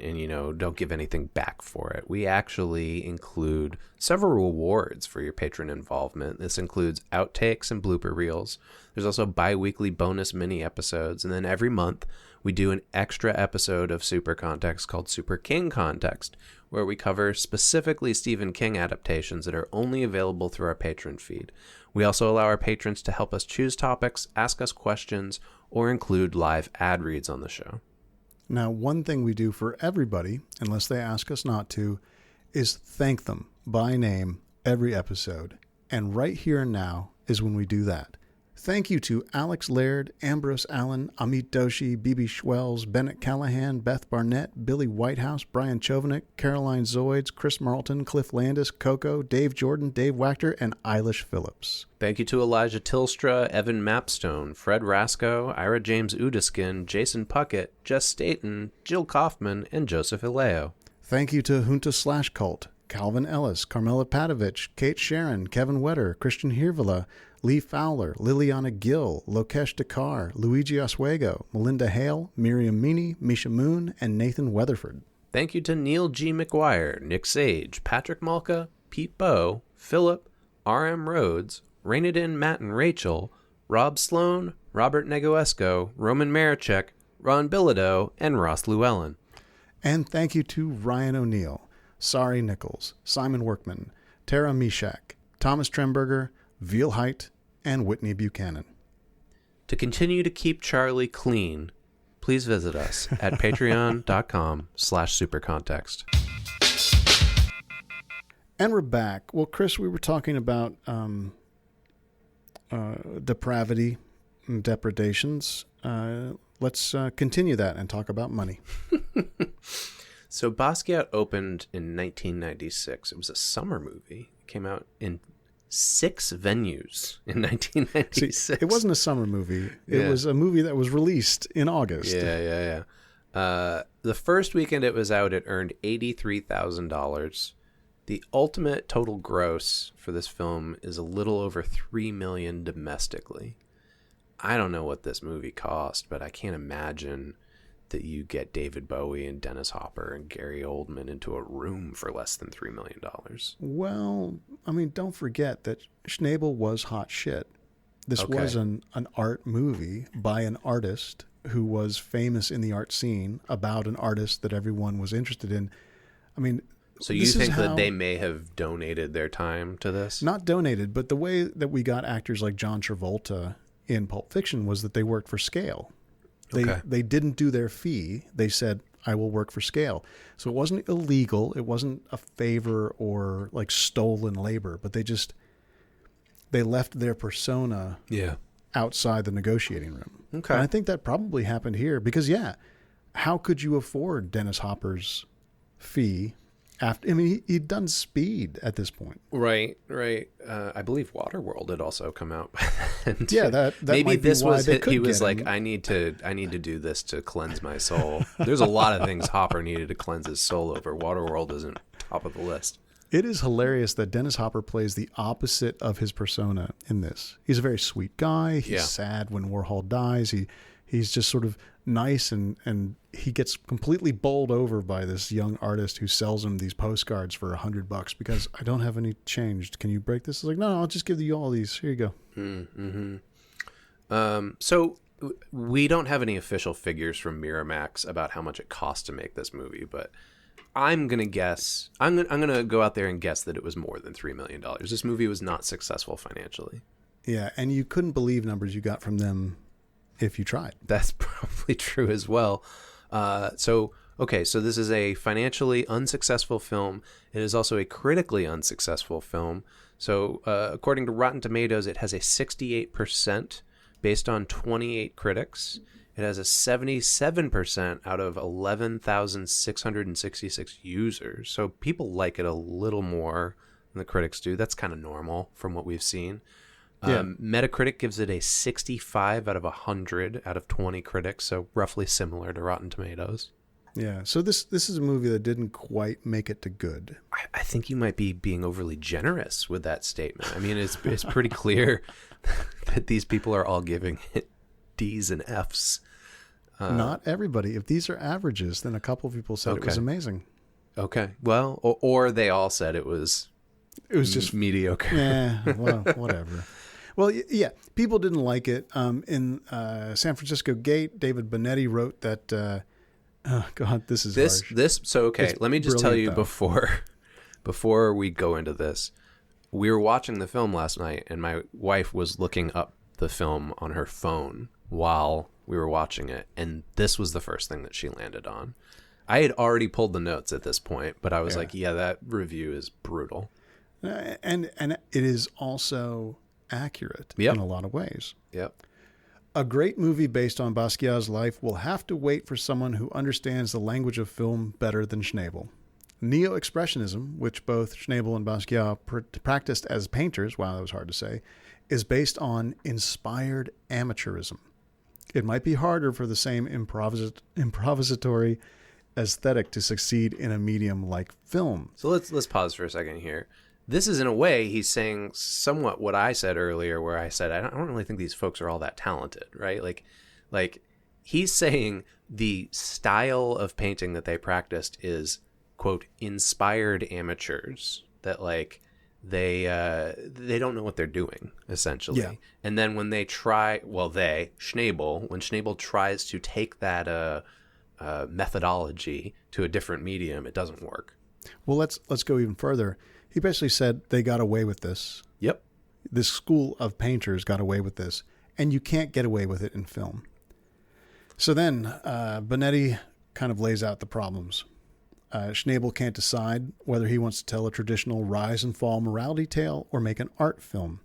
don't give anything back for it. We actually include several rewards for your patron involvement. This includes outtakes and blooper reels. There's also bi-weekly bonus mini episodes. And then every month we do an extra episode of Super Context called Super King Context, where we cover specifically Stephen King adaptations that are only available through our patron feed. We also allow our patrons to help us choose topics, ask us questions, or include live ad reads on the show. Now, one thing we do for everybody, unless they ask us not to, is thank them by name every episode. And right here and now is when we do that. Thank you to Alex Laird, Ambrose Allen, Amit Doshi, B.B. Schwells, Bennett Callahan, Beth Barnett, Billy Whitehouse, Brian Chovanik, Caroline Zoids, Chris Marlton, Cliff Landis, Coco, Dave Jordan, Dave Wachter, and Eilish Phillips. Thank you to Elijah Tilstra, Evan Mapstone, Fred Rasco, Ira James Udiskin, Jason Puckett, Jess Staten, Jill Kaufman, and Joseph Ileo. Thank you to Junta/Cult, Calvin Ellis, Carmela Patovich, Kate Sharon, Kevin Wetter, Christian Hirvela, Lee Fowler, Liliana Gill, Lokesh Dakar, Luigi Oswego, Melinda Hale, Miriam Meany, Misha Moon, and Nathan Weatherford. Thank you to Neil G. McGuire, Nick Sage, Patrick Malka, Pete Bowe, Philip, R.M. Rhodes, Rainadin, Matt and Rachel, Rob Sloan, Robert Negoesco, Roman Marichek, Ron Bilodeau, and Ross Llewellyn. And thank you to Ryan O'Neill, Sari Nichols, Simon Workman, Tara Mishak, Thomas Tremberger, Veal Height, and Whitney Buchanan. To continue to keep Charlie clean, please visit us at patreon.com/supercontext. And we're back. Well, Chris, we were talking about depravity and depredations. Let's continue that and talk about money. So Basquiat opened in 1996. It was a summer movie. It came out in 6 venues in 1996. See, it wasn't a summer movie. It was a movie that was released in August. Yeah. The first weekend it was out, it earned $83,000. The ultimate total gross for this film is a little over $3 million domestically. I don't know what this movie cost, but I can't imagine that you get David Bowie and Dennis Hopper and Gary Oldman into a room for less than $3 million. Well, I mean, don't forget that Schnabel was hot shit. This was an art movie by an artist who was famous in the art scene about an artist that everyone was interested in. I mean, so you think that they may have donated their time to this? Not donated, but the way that we got actors like John Travolta in Pulp Fiction was that they worked for scale. They didn't do their fee. They said, I will work for scale. So it wasn't illegal. It wasn't a favor or like stolen labor, but they left their persona outside the negotiating room. Okay. And I think that probably happened here because, how could you afford Dennis Hopper's fee? He'd done Speed at this point. Right. I believe Waterworld had also come out. That maybe might be this why was they it. could He was get like, him. I need to do this to cleanse my soul. There's a lot of things Hopper needed to cleanse his soul over. Waterworld isn't top of the list. It is hilarious that Dennis Hopper plays the opposite of his persona in this. He's a very sweet guy. He's sad when Warhol dies. He's just sort of nice, and he gets completely bowled over by this young artist who sells him these postcards for $100 because I don't have any change. Can you break this? He's like, no, I'll just give you all these. Here you go. Mm-hmm. So we don't have any official figures from Miramax about how much it cost to make this movie, but I'm gonna guess. I'm gonna go out there and guess that it was more than $3 million. This movie was not successful financially. Yeah, and you couldn't believe numbers you got from them if you tried. That's probably true as well. So this is a financially unsuccessful film. It is also a critically unsuccessful film. So according to Rotten Tomatoes, it has a 68% based on 28 critics. It has a 77% out of 11,666 users. So people like it a little more than the critics do. That's kind of normal from what we've seen. Metacritic gives it a 65 out of 100 out of 20 critics, so roughly similar to Rotten Tomatoes. Yeah, so this is a movie that didn't quite make it to good. I think you might be being overly generous with that statement. I mean, it's pretty clear that these people are all giving it D's and F's. Not everybody. If these are averages, then a couple of people said it was amazing. Okay. Well, or they all said it was just mediocre. Yeah, well, whatever. Well, yeah, people didn't like it. In San Francisco Gate, David Bonetti wrote that, oh, God, this is harsh. So, okay, It's let me just tell you though. before we go into this, we were watching the film last night, and my wife was looking up the film on her phone while we were watching it, and this was the first thing that she landed on. I had already pulled the notes at this point, but I was like, yeah, that review is brutal. And it is also accurate in a lot of ways. Yep. A great movie based on Basquiat's life will have to wait for someone who understands the language of film better than Schnabel. Neo-expressionism, which both Schnabel and Basquiat practiced as painters, wow, that was hard to say, is based on inspired amateurism. It might be harder for the same improvisatory aesthetic to succeed in a medium like film. So let's pause for a second here. This is, in a way, he's saying somewhat what I said earlier, where I said I don't really think these folks are all that talented, right? Like he's saying the style of painting that they practiced is, quote, inspired amateurs, that like they don't know what they're doing, essentially. Yeah. And then when they try, when Schnabel tries to take that methodology to a different medium, it doesn't work. Well, let's go even further. He basically said they got away with this. Yep. This school of painters got away with this, and you can't get away with it in film. So then Bonetti kind of lays out the problems. Schnabel can't decide whether he wants to tell a traditional rise and fall morality tale or make an art film.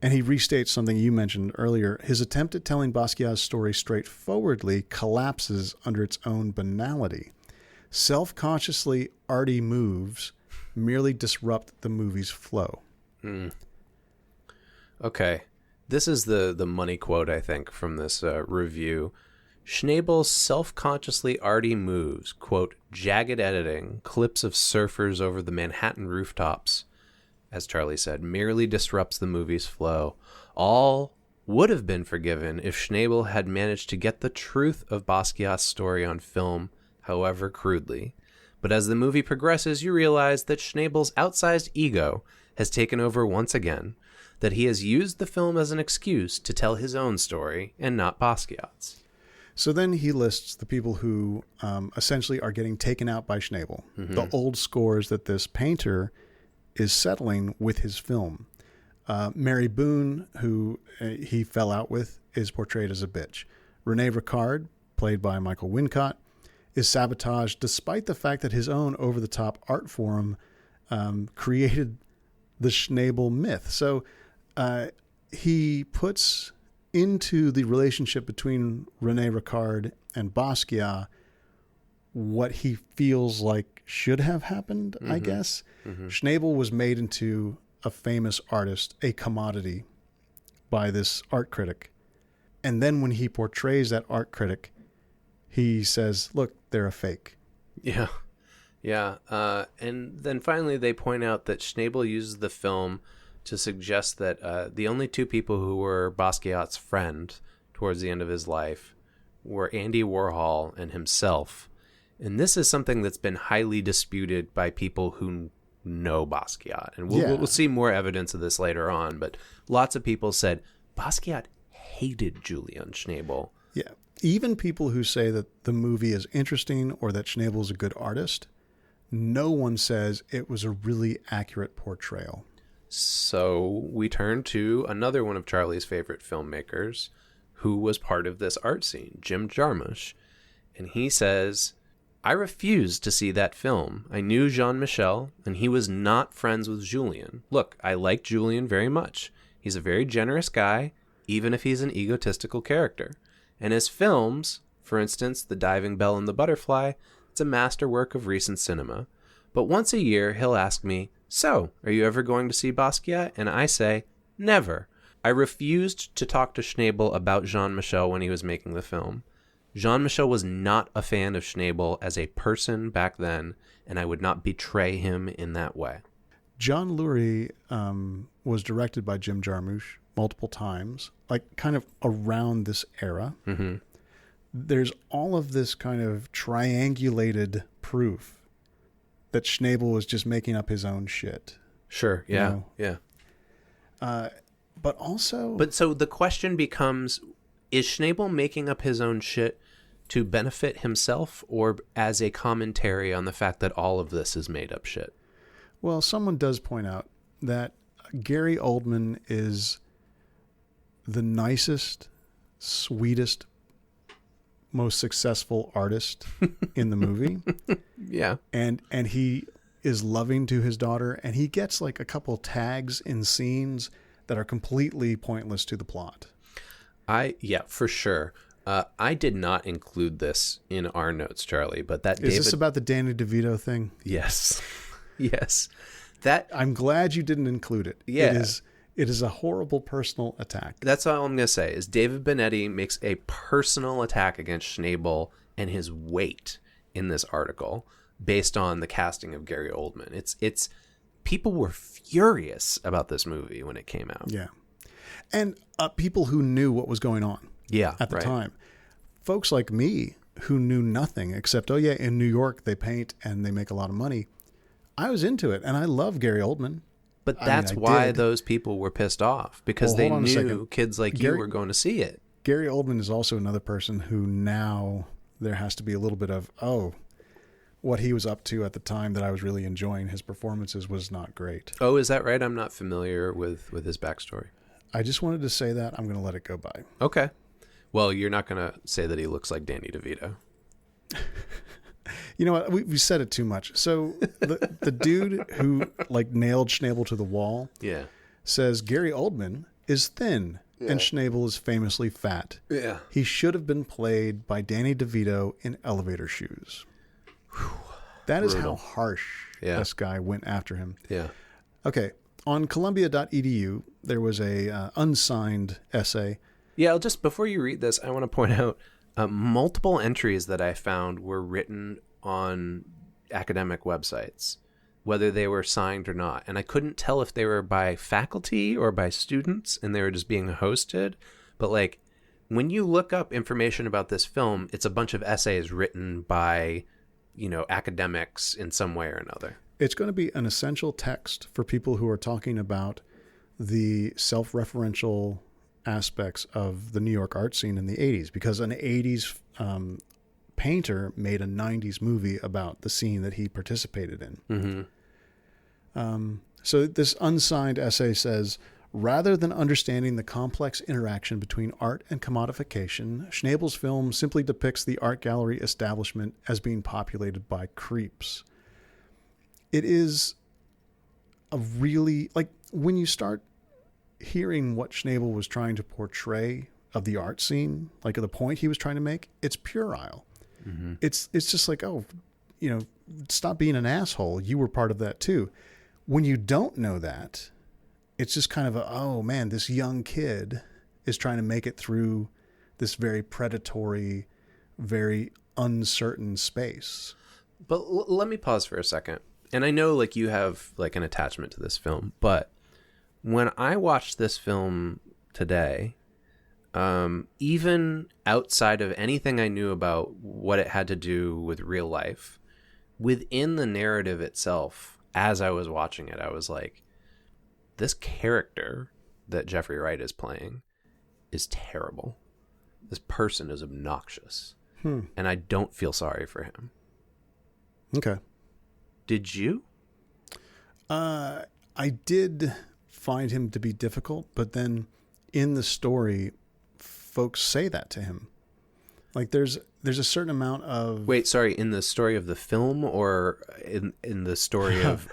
And he restates something you mentioned earlier. His attempt at telling Basquiat's story straightforwardly collapses under its own banality. Self-consciously arty moves merely disrupt the movie's flow. Okay. This is the money quote, I think, from this review. Schnabel self-consciously arty moves, quote, jagged editing, clips of surfers over the Manhattan rooftops, as Charlie said, merely disrupts the movie's flow. All would have been forgiven if Schnabel had managed to get the truth of Basquiat's story on film, however crudely. But as the movie progresses, you realize that Schnabel's outsized ego has taken over once again, that he has used the film as an excuse to tell his own story and not Basquiat's. So then he lists the people who essentially are getting taken out by Schnabel, the old scores that this painter is settling with his film. Mary Boone, who he fell out with, is portrayed as a bitch. Rene Ricard, played by Michael Wincott, is sabotaged despite the fact that his own over-the-top art forum created the Schnabel myth. So he puts into the relationship between Rene Ricard and Basquiat what he feels like should have happened, I guess. Schnabel was made into a famous artist, a commodity, by this art critic. And then when he portrays that art critic, he says, look, they're a fake. Yeah. Yeah. And then finally they point out that Schnabel uses the film to suggest that the only two people who were Basquiat's friend towards the end of his life were Andy Warhol and himself. And this is something that's been highly disputed by people who know Basquiat. And we'll see more evidence of this later on. But lots of people said Basquiat hated Julian Schnabel. Yeah. Even people who say that the movie is interesting or that Schnabel is a good artist, no one says it was a really accurate portrayal. So we turn to another one of Charlie's favorite filmmakers who was part of this art scene, Jim Jarmusch. And he says, I refused to see that film. I knew Jean-Michel, and he was not friends with Julian. Look, I like Julian very much. He's a very generous guy, even if he's an egotistical character. And his films, for instance, The Diving Bell and The Butterfly, it's a masterwork of recent cinema. But once a year, he'll ask me, so, are you ever going to see Basquiat? And I say, never. I refused to talk to Schnabel about Jean-Michel when he was making the film. Jean-Michel was not a fan of Schnabel as a person back then, and I would not betray him in that way. John Lurie was directed by Jim Jarmusch multiple times, like kind of around this era. Mm-hmm. There's all of this kind of triangulated proof that Schnabel was just making up his own shit. Sure, yeah, You know? yeah. But also... But so the question becomes, is Schnabel making up his own shit to benefit himself or as a commentary on the fact that all of this is made up shit? Well, someone does point out that Gary Oldman is the nicest, sweetest, most successful artist in the movie. Yeah. And he is loving to his daughter, and he gets like a couple tags in scenes that are completely pointless to the plot. Yeah, for sure. I did not include this in our notes, Charlie, but that Is this about the Danny DeVito thing? Yes. Yes. That I'm glad you didn't include it. Yeah. It is a horrible personal attack. That's all I'm going to say is David Benetti makes a personal attack against Schnabel and his weight in this article based on the casting of Gary Oldman. It's people were furious about this movie when it came out. Yeah. And people who knew what was going on at the time. Folks like me who knew nothing except, oh yeah, in New York they paint and they make a lot of money. I was into it and I love Gary Oldman. But that's why those people were pissed off, because they knew kids like you were going to see it. Gary Oldman is also another person who now there has to be a little bit of, what he was up to at the time that I was really enjoying his performances was not great. Oh, is that right? I'm not familiar with his backstory. I just wanted to say that. I'm going to let it go by. Okay. Well, you're not going to say that he looks like Danny DeVito. You know what? We said it too much. So the dude who like nailed Schnabel to the wall says Gary Oldman is thin and Schnabel is famously fat. Yeah. He should have been played by Danny DeVito in elevator shoes. That is how harsh this guy went after him. Yeah. Okay. On Columbia.edu, there was a unsigned essay. Yeah, just before you read this, I want to point out Multiple entries that I found were written on academic websites, whether they were signed or not. And I couldn't tell if they were by faculty or by students and they were just being hosted. But like, when you look up information about this film, it's a bunch of essays written by, academics in some way or another. It's going to be an essential text for people who are talking about the self-referential aspects of the New York art scene in the 80s, because an 80s painter made a 90s movie about the scene that he participated in. Mm-hmm. So this unsigned essay says, rather than understanding the complex interaction between art and commodification, Schnabel's film simply depicts the art gallery establishment as being populated by creeps. It is a really, like, when you start hearing what Schnabel was trying to portray of the art scene, like the point he was trying to make, it's puerile. Mm-hmm. It's just like, stop being an asshole. You were part of that too. When you don't know that, it's just kind of oh man, this young kid is trying to make it through this very predatory, very uncertain space. But let me pause for a second. And I know like you have like an attachment to this film, but when I watched this film today, even outside of anything I knew about what it had to do with real life, within the narrative itself, as I was watching it, I was like, this character that Jeffrey Wright is playing is terrible. This person is obnoxious. And I don't feel sorry for him. Okay. Did you? I did find him to be difficult, but then in the story, folks say that to him. Like there's a certain amount of... Wait, sorry, in the story of the film or in the story of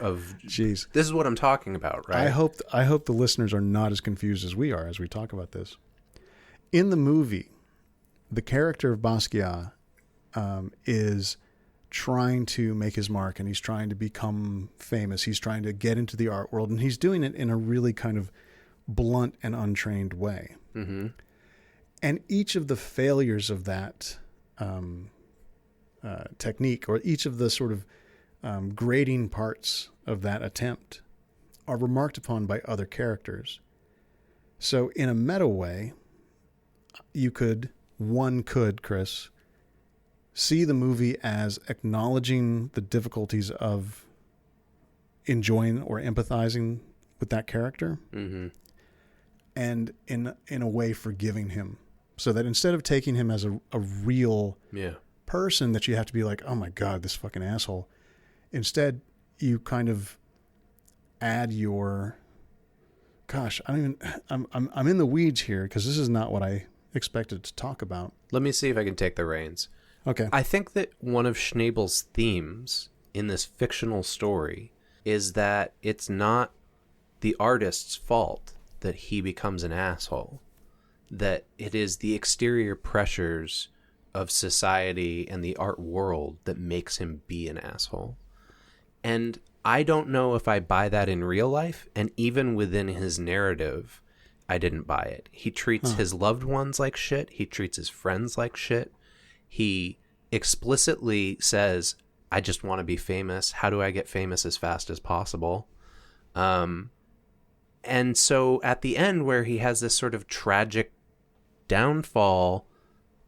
Jeez. This is what I'm talking about, right? I hope the listeners are not as confused as we are as we talk about this. In the movie, the character of Basquiat is trying to make his mark, and he's trying to become famous. He's trying to get into the art world, and he's doing it in a really kind of blunt and untrained way. Mm-hmm. And each of the failures of that technique, or each of the sort of grading parts of that attempt, are remarked upon by other characters. So in a meta way, one could, Chris, see the movie as acknowledging the difficulties of enjoying or empathizing with that character, mm-hmm. and in a way forgiving him. So that instead of taking him as a real person that you have to be like, oh my God, this fucking asshole, instead you kind of add your, gosh, I'm in the weeds here because this is not what I expected to talk about. Let me see if I can take the reins. Okay. I think that one of Schnabel's themes in this fictional story is that it's not the artist's fault that he becomes an asshole. That it is the exterior pressures of society and the art world that makes him be an asshole. And I don't know if I buy that in real life, and even within his narrative, I didn't buy it. He treats his loved ones like shit. He treats his friends like shit. He explicitly says, I just want to be famous. How do I get famous as fast as possible? And so at the end, where he has this sort of tragic downfall,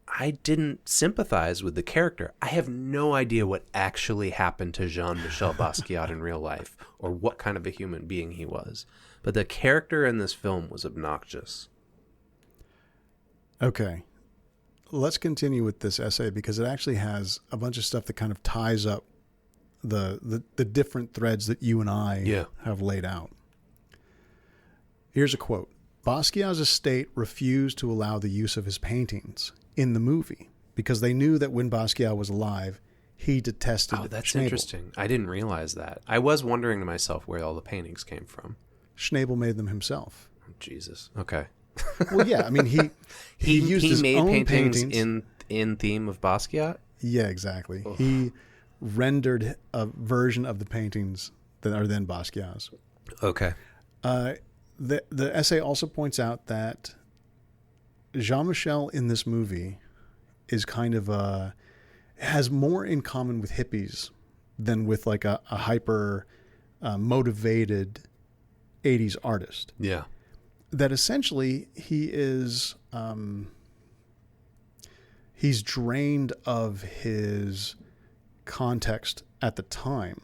I didn't sympathize with the character. I have no idea what actually happened to Jean-Michel Basquiat in real life, or what kind of a human being he was. But the character in this film was obnoxious. Okay. Let's continue with this essay because it actually has a bunch of stuff that kind of ties up the different threads that you and I have laid out. Here's a quote. Basquiat's estate refused to allow the use of his paintings in the movie because they knew that when Basquiat was alive, he detested Schnabel. Oh, that's interesting. I didn't realize that. I was wondering to myself where all the paintings came from. Schnabel made them himself. Oh, Jesus. Okay. Well, yeah. I mean, he used his made own paintings in theme of Basquiat? Yeah, exactly. Ugh. He rendered a version of the paintings that are then Basquiat's. Okay. The essay also points out that Jean-Michel in this movie is kind of has more in common with hippies than with like a hyper motivated 80s artist. Yeah. That essentially he is he's drained of his context at the time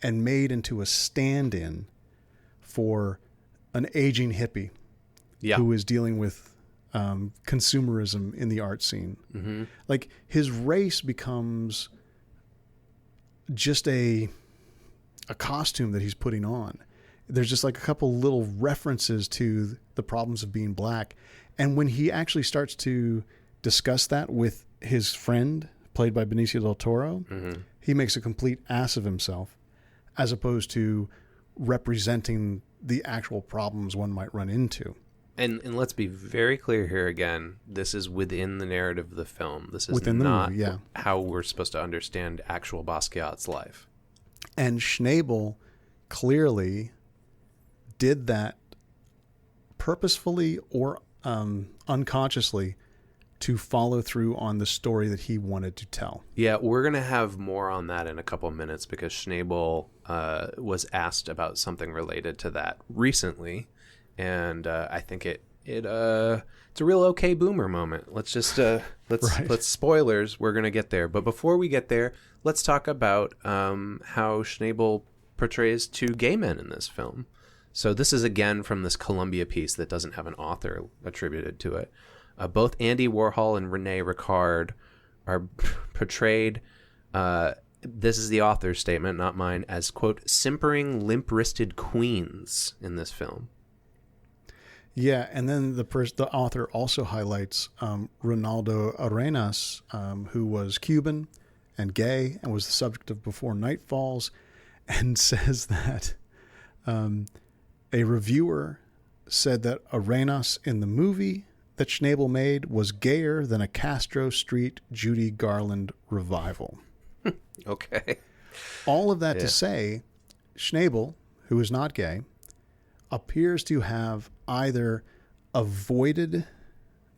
and made into a stand-in for an aging hippie who is dealing with consumerism in the art scene. Mm-hmm. Like his race becomes just a costume that he's putting on. There's just like a couple little references to the problems of being black. And when he actually starts to discuss that with his friend, played by Benicio del Toro, he makes a complete ass of himself, as opposed to representing the actual problems one might run into. And let's be very clear here again. This is within the narrative of the film. This is Within the not movie, yeah. how we're supposed to understand actual Basquiat's life. And Schnabel clearly did that purposefully or unconsciously to follow through on the story that he wanted to tell. Yeah, we're going to have more on that in a couple of minutes because Schnabel was asked about something related to that recently. And I think it's a real okay boomer moment. Let's just let's spoilers. We're gonna get there, but before we get there, let's talk about how Schnabel portrays two gay men in this film. So this is again from this Columbia piece that doesn't have an author attributed to it. Both Andy Warhol and Rene Ricard are portrayed. This is the author's statement, not mine, as quote simpering, limp-wristed queens in this film. Yeah, and then the author also highlights Ronaldo Arenas, who was Cuban and gay and was the subject of Before Night Falls, and says that a reviewer said that Arenas in the movie that Schnabel made was gayer than a Castro Street Judy Garland revival. Okay. All of that to say, Schnabel, who is not gay, appears to have either avoided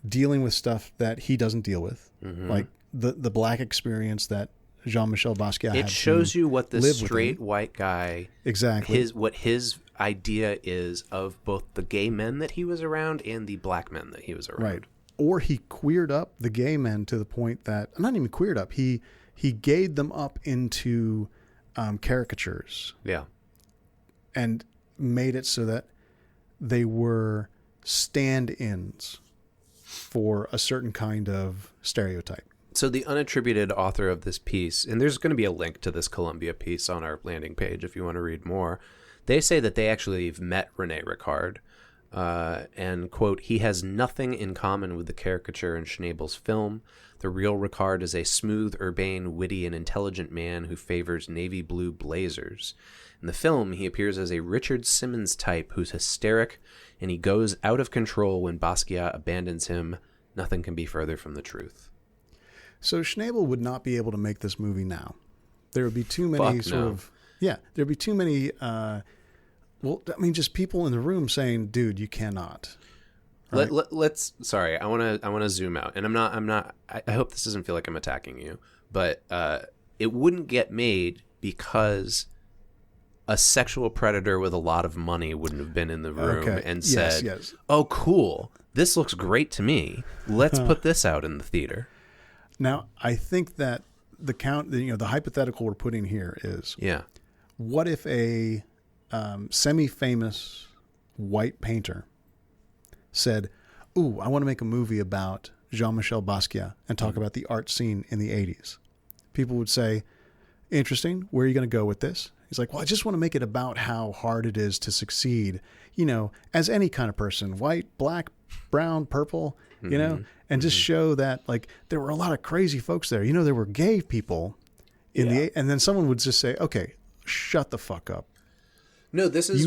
dealing with stuff that he doesn't deal with, like the black experience that Jean-Michel Basquiat had. It shows you what the live straight white guy, exactly, what his idea is of both the gay men that he was around and the black men that he was around. Right. Or he queered up the gay men to the point that, not even queered up, he gayed them up into caricatures. Yeah. And made it so that they were stand-ins for a certain kind of stereotype. So the unattributed author of this piece, and there's going to be a link to this Columbia piece on our landing page if you want to read more, they say that they actually have met Rene Ricard and, quote, he has nothing in common with the caricature in Schnabel's film. The real Ricard is a smooth, urbane, witty, and intelligent man who favors navy blue blazers. In the film, he appears as a Richard Simmons type who's hysteric, and he goes out of control when Basquiat abandons him. Nothing can be further from the truth. So Schnabel would not be able to make this movie now. There would be too many there'd be too many, just people in the room saying, dude, you cannot. Right? Sorry, I want to zoom out, and I hope this doesn't feel like I'm attacking you, but it wouldn't get made because a sexual predator with a lot of money wouldn't have been in the room and said, oh, cool, this looks great to me. Let's put this out in the theater. Now, I think that the hypothetical we're putting here is, what if a semi-famous white painter said, ooh, I want to make a movie about Jean-Michel Basquiat and talk about the art scene in the 80s. People would say, interesting, where are you going to go with this? He's like, well, I just want to make it about how hard it is to succeed, as any kind of person, white, black, brown, purple, and just show that, like, there were a lot of crazy folks there. There were gay people and then someone would just say, okay, shut the fuck up. No, this is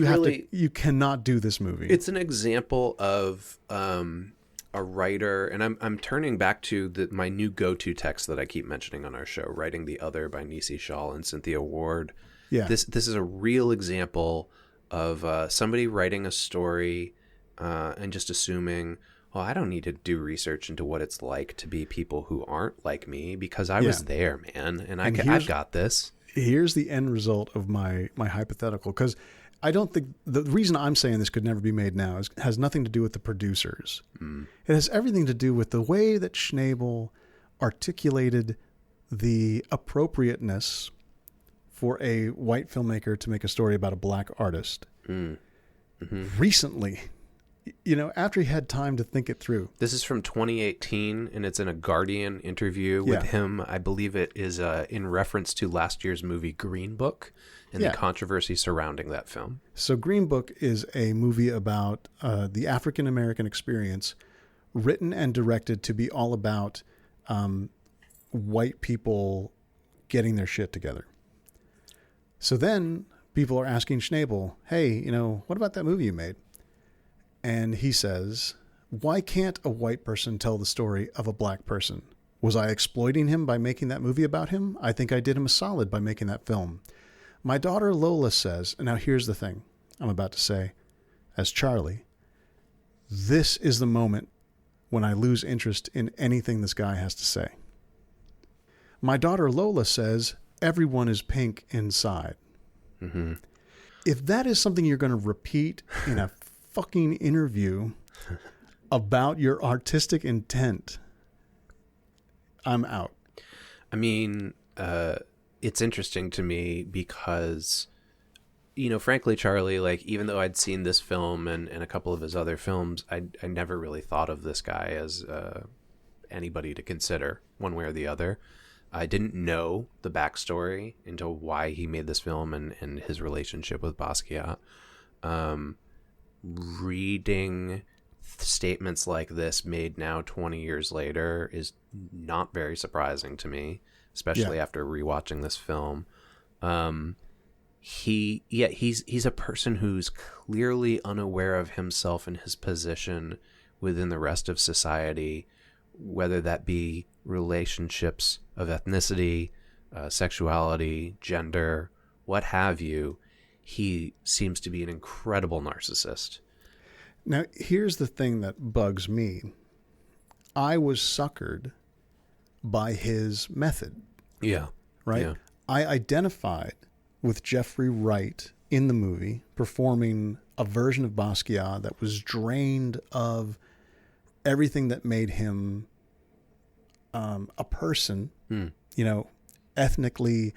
you cannot do this movie. It's an example of a writer, and I'm turning back to my new go-to text that I keep mentioning on our show, Writing the Other by Nisi Shaw and Cynthia Ward. Yeah. This is a real example of somebody writing a story and just assuming, well, I don't need to do research into what it's like to be people who aren't like me because I was there, man, and I've got this. Here's the end result of my hypothetical, because I don't think the reason I'm saying this could never be made now has nothing to do with the producers. It has everything to do with the way that Schnabel articulated the appropriateness for a white filmmaker to make a story about a black artist recently, after he had time to think it through. This is from 2018, and it's in a Guardian interview with him. I believe it is in reference to last year's movie Green Book and the controversy surrounding that film. So Green Book is a movie about the African-American experience, written and directed to be all about white people getting their shit together. So then people are asking Schnabel, hey, what about that movie you made? And he says, why can't a white person tell the story of a black person? Was I exploiting him by making that movie about him? I think I did him a solid by making that film. My daughter Lola says, and now here's the thing I'm about to say, as Charlie, this is the moment when I lose interest in anything this guy has to say. My daughter Lola says, everyone is pink inside. Mm-hmm. If that is something you're going to repeat in a fucking interview about your artistic intent, I'm out. I mean, it's interesting to me because, frankly, Charlie, like, even though I'd seen this film and a couple of his other films, I never really thought of this guy as anybody to consider one way or the other. I didn't know the backstory into why he made this film and his relationship with Basquiat. Reading statements like this made now 20 years later is not very surprising to me, especially after rewatching this film. He's a person who's clearly unaware of himself and his position within the rest of society, whether that be relationships of ethnicity, sexuality, gender, what have you. He seems to be an incredible narcissist. Now, here's the thing that bugs me. I was suckered by his method. Yeah. Right? Yeah. I identified with Jeffrey Wright in the movie performing a version of Basquiat that was drained of everything that made him a person, ethnically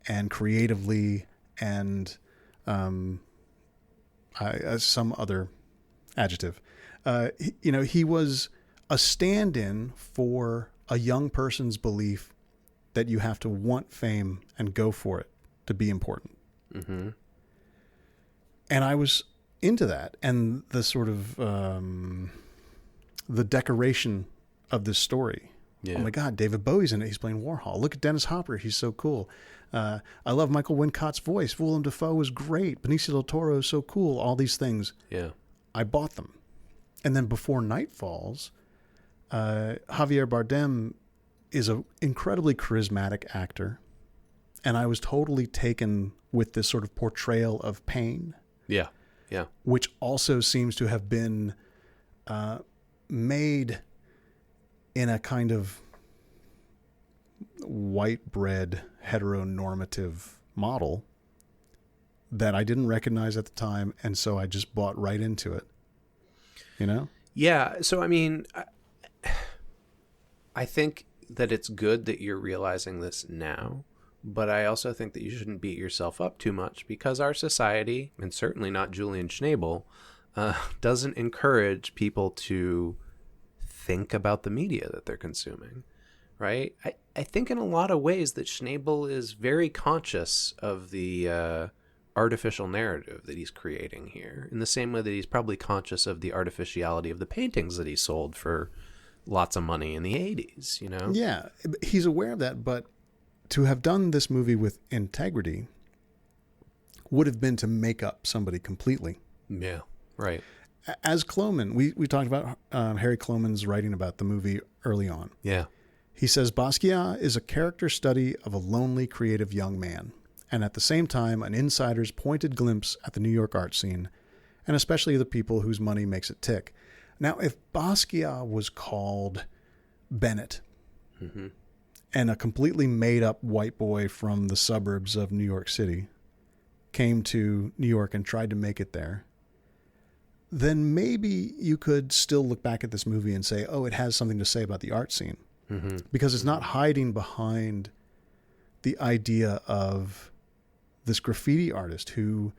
and creatively and some other adjective. He was a stand-in for a young person's belief that you have to want fame and go for it to be important. Mm-hmm. And I was into that. And the sort of the decoration of this story. Yeah. Oh my God, David Bowie's in it. He's playing Warhol. Look at Dennis Hopper. He's so cool. I love Michael Wincott's voice. Willem Dafoe was great. Benicio del Toro is so cool. All these things. Yeah. I bought them. And then before night falls, Javier Bardem is an incredibly charismatic actor. And I was totally taken with this sort of portrayal of pain. Yeah. Yeah. Which also seems to have been made in a kind of white bread heteronormative model that I didn't recognize at the time, and so I just bought right into it. Yeah. So I mean, I think that it's good that you're realizing this now, but I also think that you shouldn't beat yourself up too much because our society, and certainly not Julian Schnabel, doesn't encourage people to think about the media that they're consuming, right? I think in a lot of ways that Schnabel is very conscious of the artificial narrative that he's creating here, in the same way that he's probably conscious of the artificiality of the paintings that he sold for lots of money in the 80s, Yeah, he's aware of that, but to have done this movie with integrity would have been to make up somebody completely. Yeah, right. As Kloman, we talked about Harry Kloman's writing about the movie early on. Yeah. He says, Basquiat is a character study of a lonely, creative young man, and at the same time, an insider's pointed glimpse at the New York art scene, and especially the people whose money makes it tick. Now, if Basquiat was called Bennett Mm-hmm. and a completely made up white boy from the suburbs of New York City came to New York and tried to make it there, then maybe you could still look back at this movie and say, oh, it has something to say about the art scene. Mm-hmm. Because it's not hiding behind the idea of this graffiti artist who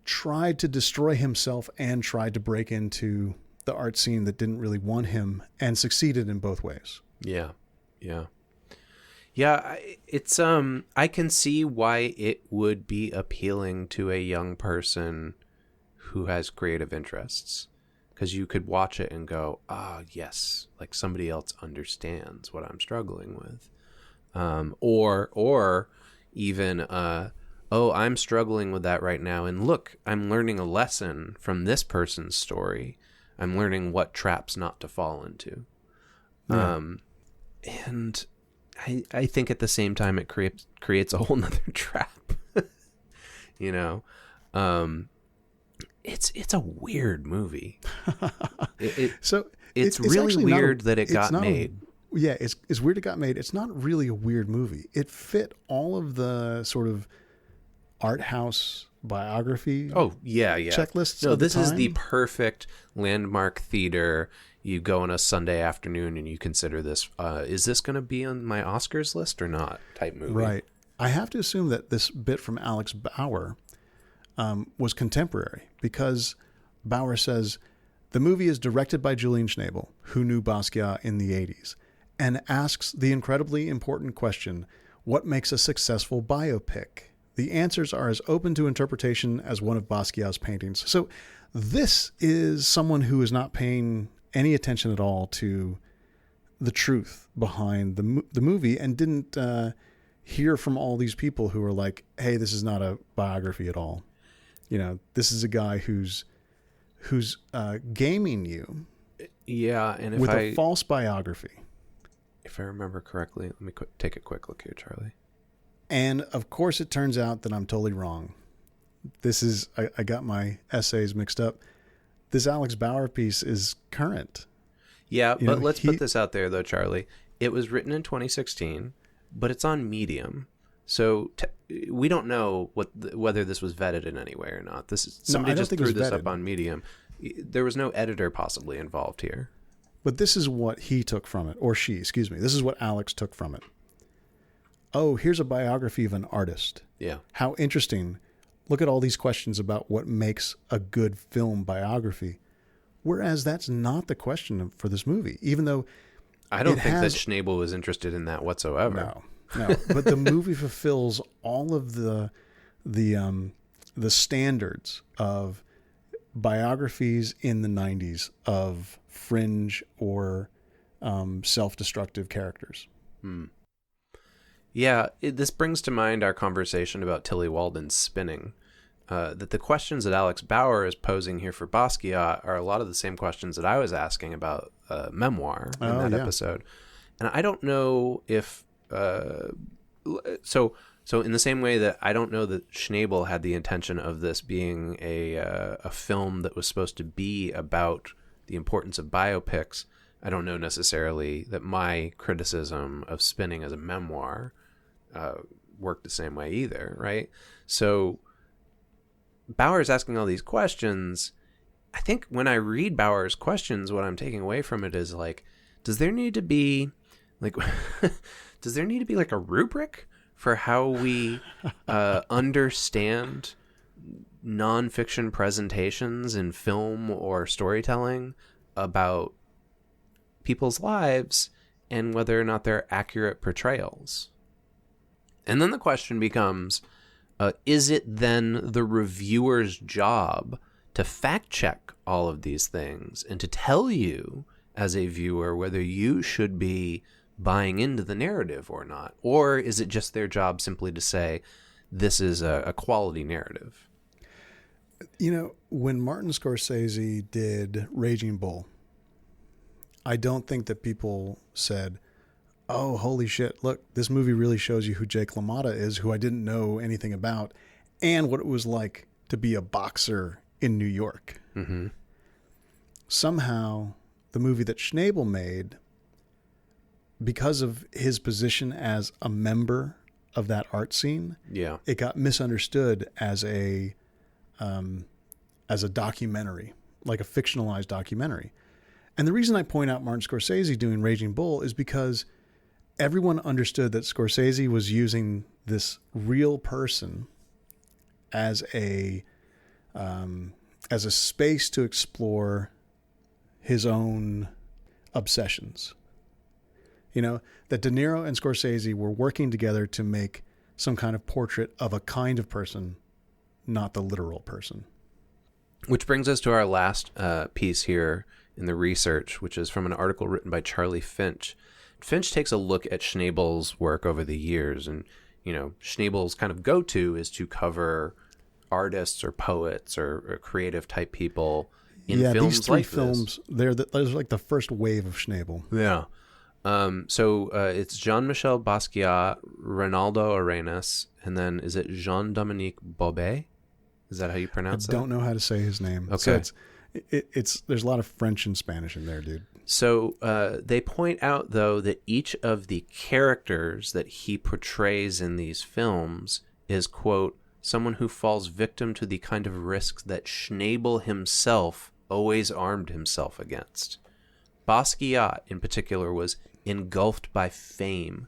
tried to destroy himself and tried to break into the art scene that didn't really want him, and succeeded in both ways. Yeah. It's I can see why it would be appealing to a young person who has creative interests, because you could watch it and go, yes, like somebody else understands what I'm struggling with, or even I'm struggling with that right now, and look, I'm learning a lesson from this person's story. I'm learning what traps not to fall into. Yeah. And I think at the same time it creates a whole nother trap. You know, it's a weird movie. So it's really weird that it got made. It's weird it got made. It's not really a weird movie. It fit all of the sort of art house biography. Oh yeah. Checklists. No, of the this is time. the perfect landmark theater. You go on a Sunday afternoon and you consider this, is this going to be on my Oscars list or not type movie. Right. I have to assume that this bit from Alex Bauer was contemporary, because Bauer says the movie is directed by Julian Schnabel, who knew Basquiat in the 80s, and asks the incredibly important question, what makes a successful biopic? The answers are as open to interpretation as one of Basquiat's paintings. So this is someone who is not paying any attention at all to the truth behind the movie, and didn't hear from all these people who are like, hey, this is not a biography at all. You know, this is a guy who's gaming you. Yeah, and with a false biography. If I remember correctly, let me take a quick look here, Charlie. And of course, it turns out that I'm totally wrong. This is I got my essays mixed up. This Alex Bauer piece is current. Yeah, but let's put this out there, though, Charlie. It was written in 2016, but it's on Medium. So we don't know whether this was vetted in any way or not. Somebody just threw this up on Medium. There was no editor possibly involved here. But this is what he took from it, or she, excuse me. This is what Alex took from it. Oh, here's a biography of an artist. Yeah. How interesting. Look at all these questions about what makes a good film biography. Whereas that's not the question for this movie, even though I don't think that Schnabel was interested in that whatsoever. No. But the movie fulfills all of the standards of biographies in the 90s of fringe or self-destructive characters. Yeah, this brings to mind our conversation about Tilly Walden's Spinning. That the questions that Alex Bauer is posing here for Basquiat are a lot of the same questions that I was asking about memoir in that episode. And I don't know if... So in the same way that I don't know that Schnabel had the intention of this being a film that was supposed to be about the importance of biopics, I don't know necessarily that my criticism of Spinning as a memoir worked the same way either, right? So Bauer's asking all these questions. I think when I read Bauer's questions, what I'm taking away from it is like, does there need to be like a rubric for how we understand nonfiction presentations in film or storytelling about people's lives and whether or not they're accurate portrayals? And then the question becomes, is it then the reviewer's job to fact check all of these things and to tell you as a viewer whether you should be buying into the narrative or not? Or is it just their job simply to say, this is a quality narrative? You know, when Martin Scorsese did Raging Bull, I don't think that people said, oh, holy shit, look, this movie really shows you who Jake LaMotta is, who I didn't know anything about, and what it was like to be a boxer in New York. Mm-hmm. somehow the movie that Schnabel made, because of his position as a member of that art scene, it got misunderstood as a documentary, like a fictionalized documentary. And the reason I point out Martin Scorsese doing Raging Bull is because everyone understood that Scorsese was using this real person as a space to explore his own obsessions. You know, that De Niro and Scorsese were working together to make some kind of portrait of a kind of person, not the literal person. Which brings us to our last piece here in the research, which is from an article written by Charlie Finch. Finch takes a look at Schnabel's work over the years, and, you know, Schnabel's kind of go-to is to cover artists or poets or creative type people in films these three like films, this. They're like the first wave of Schnabel. Yeah. So it's Jean-Michel Basquiat, Ronaldo Arenas, and then is it Jean-Dominique Bobet? Is that how you pronounce it? I don't know how to say his name. Okay. So it's there's a lot of French and Spanish in there, dude. So they point out, though, that each of the characters that he portrays in these films is, quote, someone who falls victim to the kind of risks that Schnabel himself always armed himself against. Basquiat, in particular, was engulfed by fame,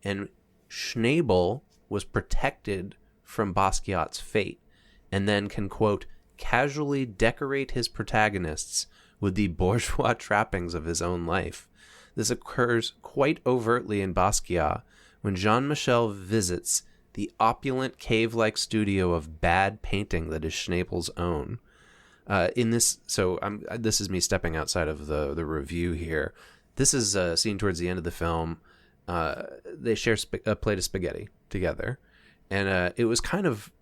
and Schnabel was protected from Basquiat's fate, and then can, quote, casually decorate his protagonists with the bourgeois trappings of his own life. This occurs quite overtly in Basquiat when Jean-Michel visits the opulent cave-like studio of bad painting that is Schnabel's own. This is me stepping outside of the review here. This is a scene towards the end of the film. They share a plate of spaghetti together, and it was kind of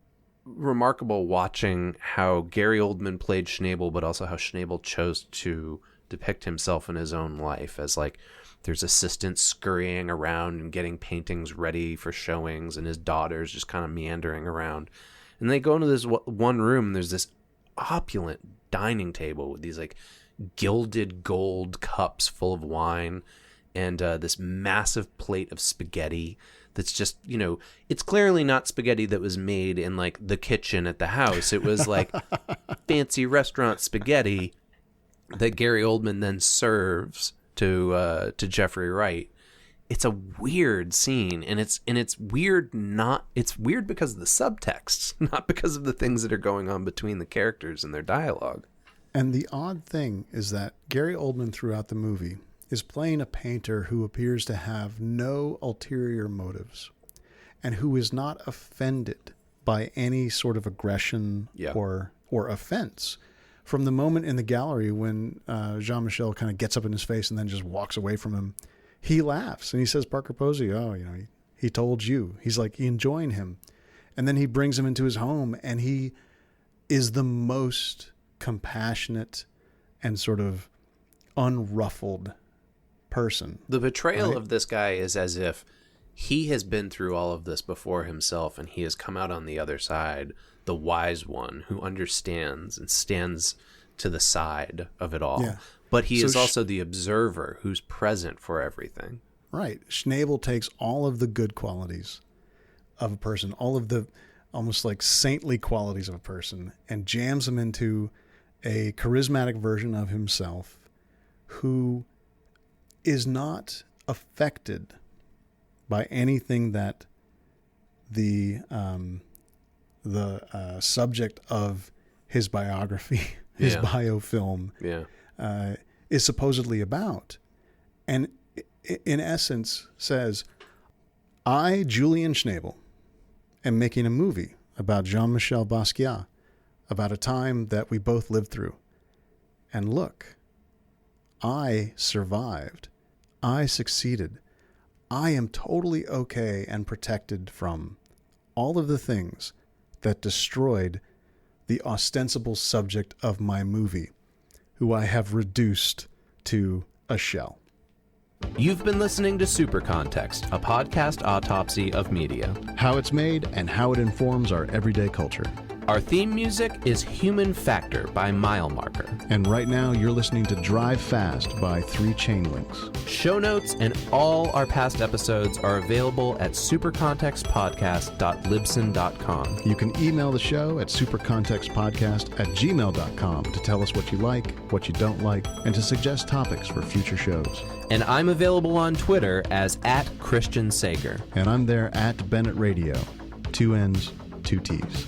remarkable watching how Gary Oldman played Schnabel, but also how Schnabel chose to depict himself in his own life as, like, there's assistants scurrying around and getting paintings ready for showings, and his daughter's just kind of meandering around. And they go into this one room, and there's this opulent dining table with these, like, gilded gold cups full of wine, and this massive plate of spaghetti that's just, you know, it's clearly not spaghetti that was made in, like, the kitchen at the house. It was like fancy restaurant spaghetti that Gary Oldman then serves to Jeffrey Wright. It's a weird scene, and it's weird it's weird because of the subtext, not because of the things that are going on between the characters and their dialogue. And the odd thing is that Gary Oldman throughout the movie is playing a painter who appears to have no ulterior motives and who is not offended by any sort of aggression or offense. From the moment in the gallery when Jean-Michel kind of gets up in his face and then just walks away from him, he laughs and he says, Parker Posey, he told you. He's like enjoying him. And then he brings him into his home, and he is the most compassionate and sort of unruffled person. The portrayal of this guy is as if he has been through all of this before himself, and he has come out on the other side, the wise one who understands and stands to the side of it all. Yeah. But he is also the observer who's present for everything. Right. Schnabel takes all of the good qualities of a person, all of the almost like saintly qualities of a person, and jams them into a charismatic version of himself who is not affected by anything that the subject of his biography, his biofilm, is supposedly about. And in essence says, I, Julian Schnabel, am making a movie about Jean-Michel Basquiat, about a time that we both lived through. And look, I survived. I succeeded. I am totally okay and protected from all of the things that destroyed the ostensible subject of my movie, who I have reduced to a shell. You've been listening to Super Context, a podcast autopsy of media. How it's made and how it informs our everyday culture. Our theme music is Human Factor by Mile Marker. And right now, you're listening to Drive Fast by 3 Chain Links. Show notes and all our past episodes are available at supercontextpodcast.libsyn.com. You can email the show at supercontextpodcast@gmail.com to tell us what you like, what you don't like, and to suggest topics for future shows. And I'm available on Twitter as @ChristianSager. And I'm there @Bennett Radio. 2 N's, 2 T's.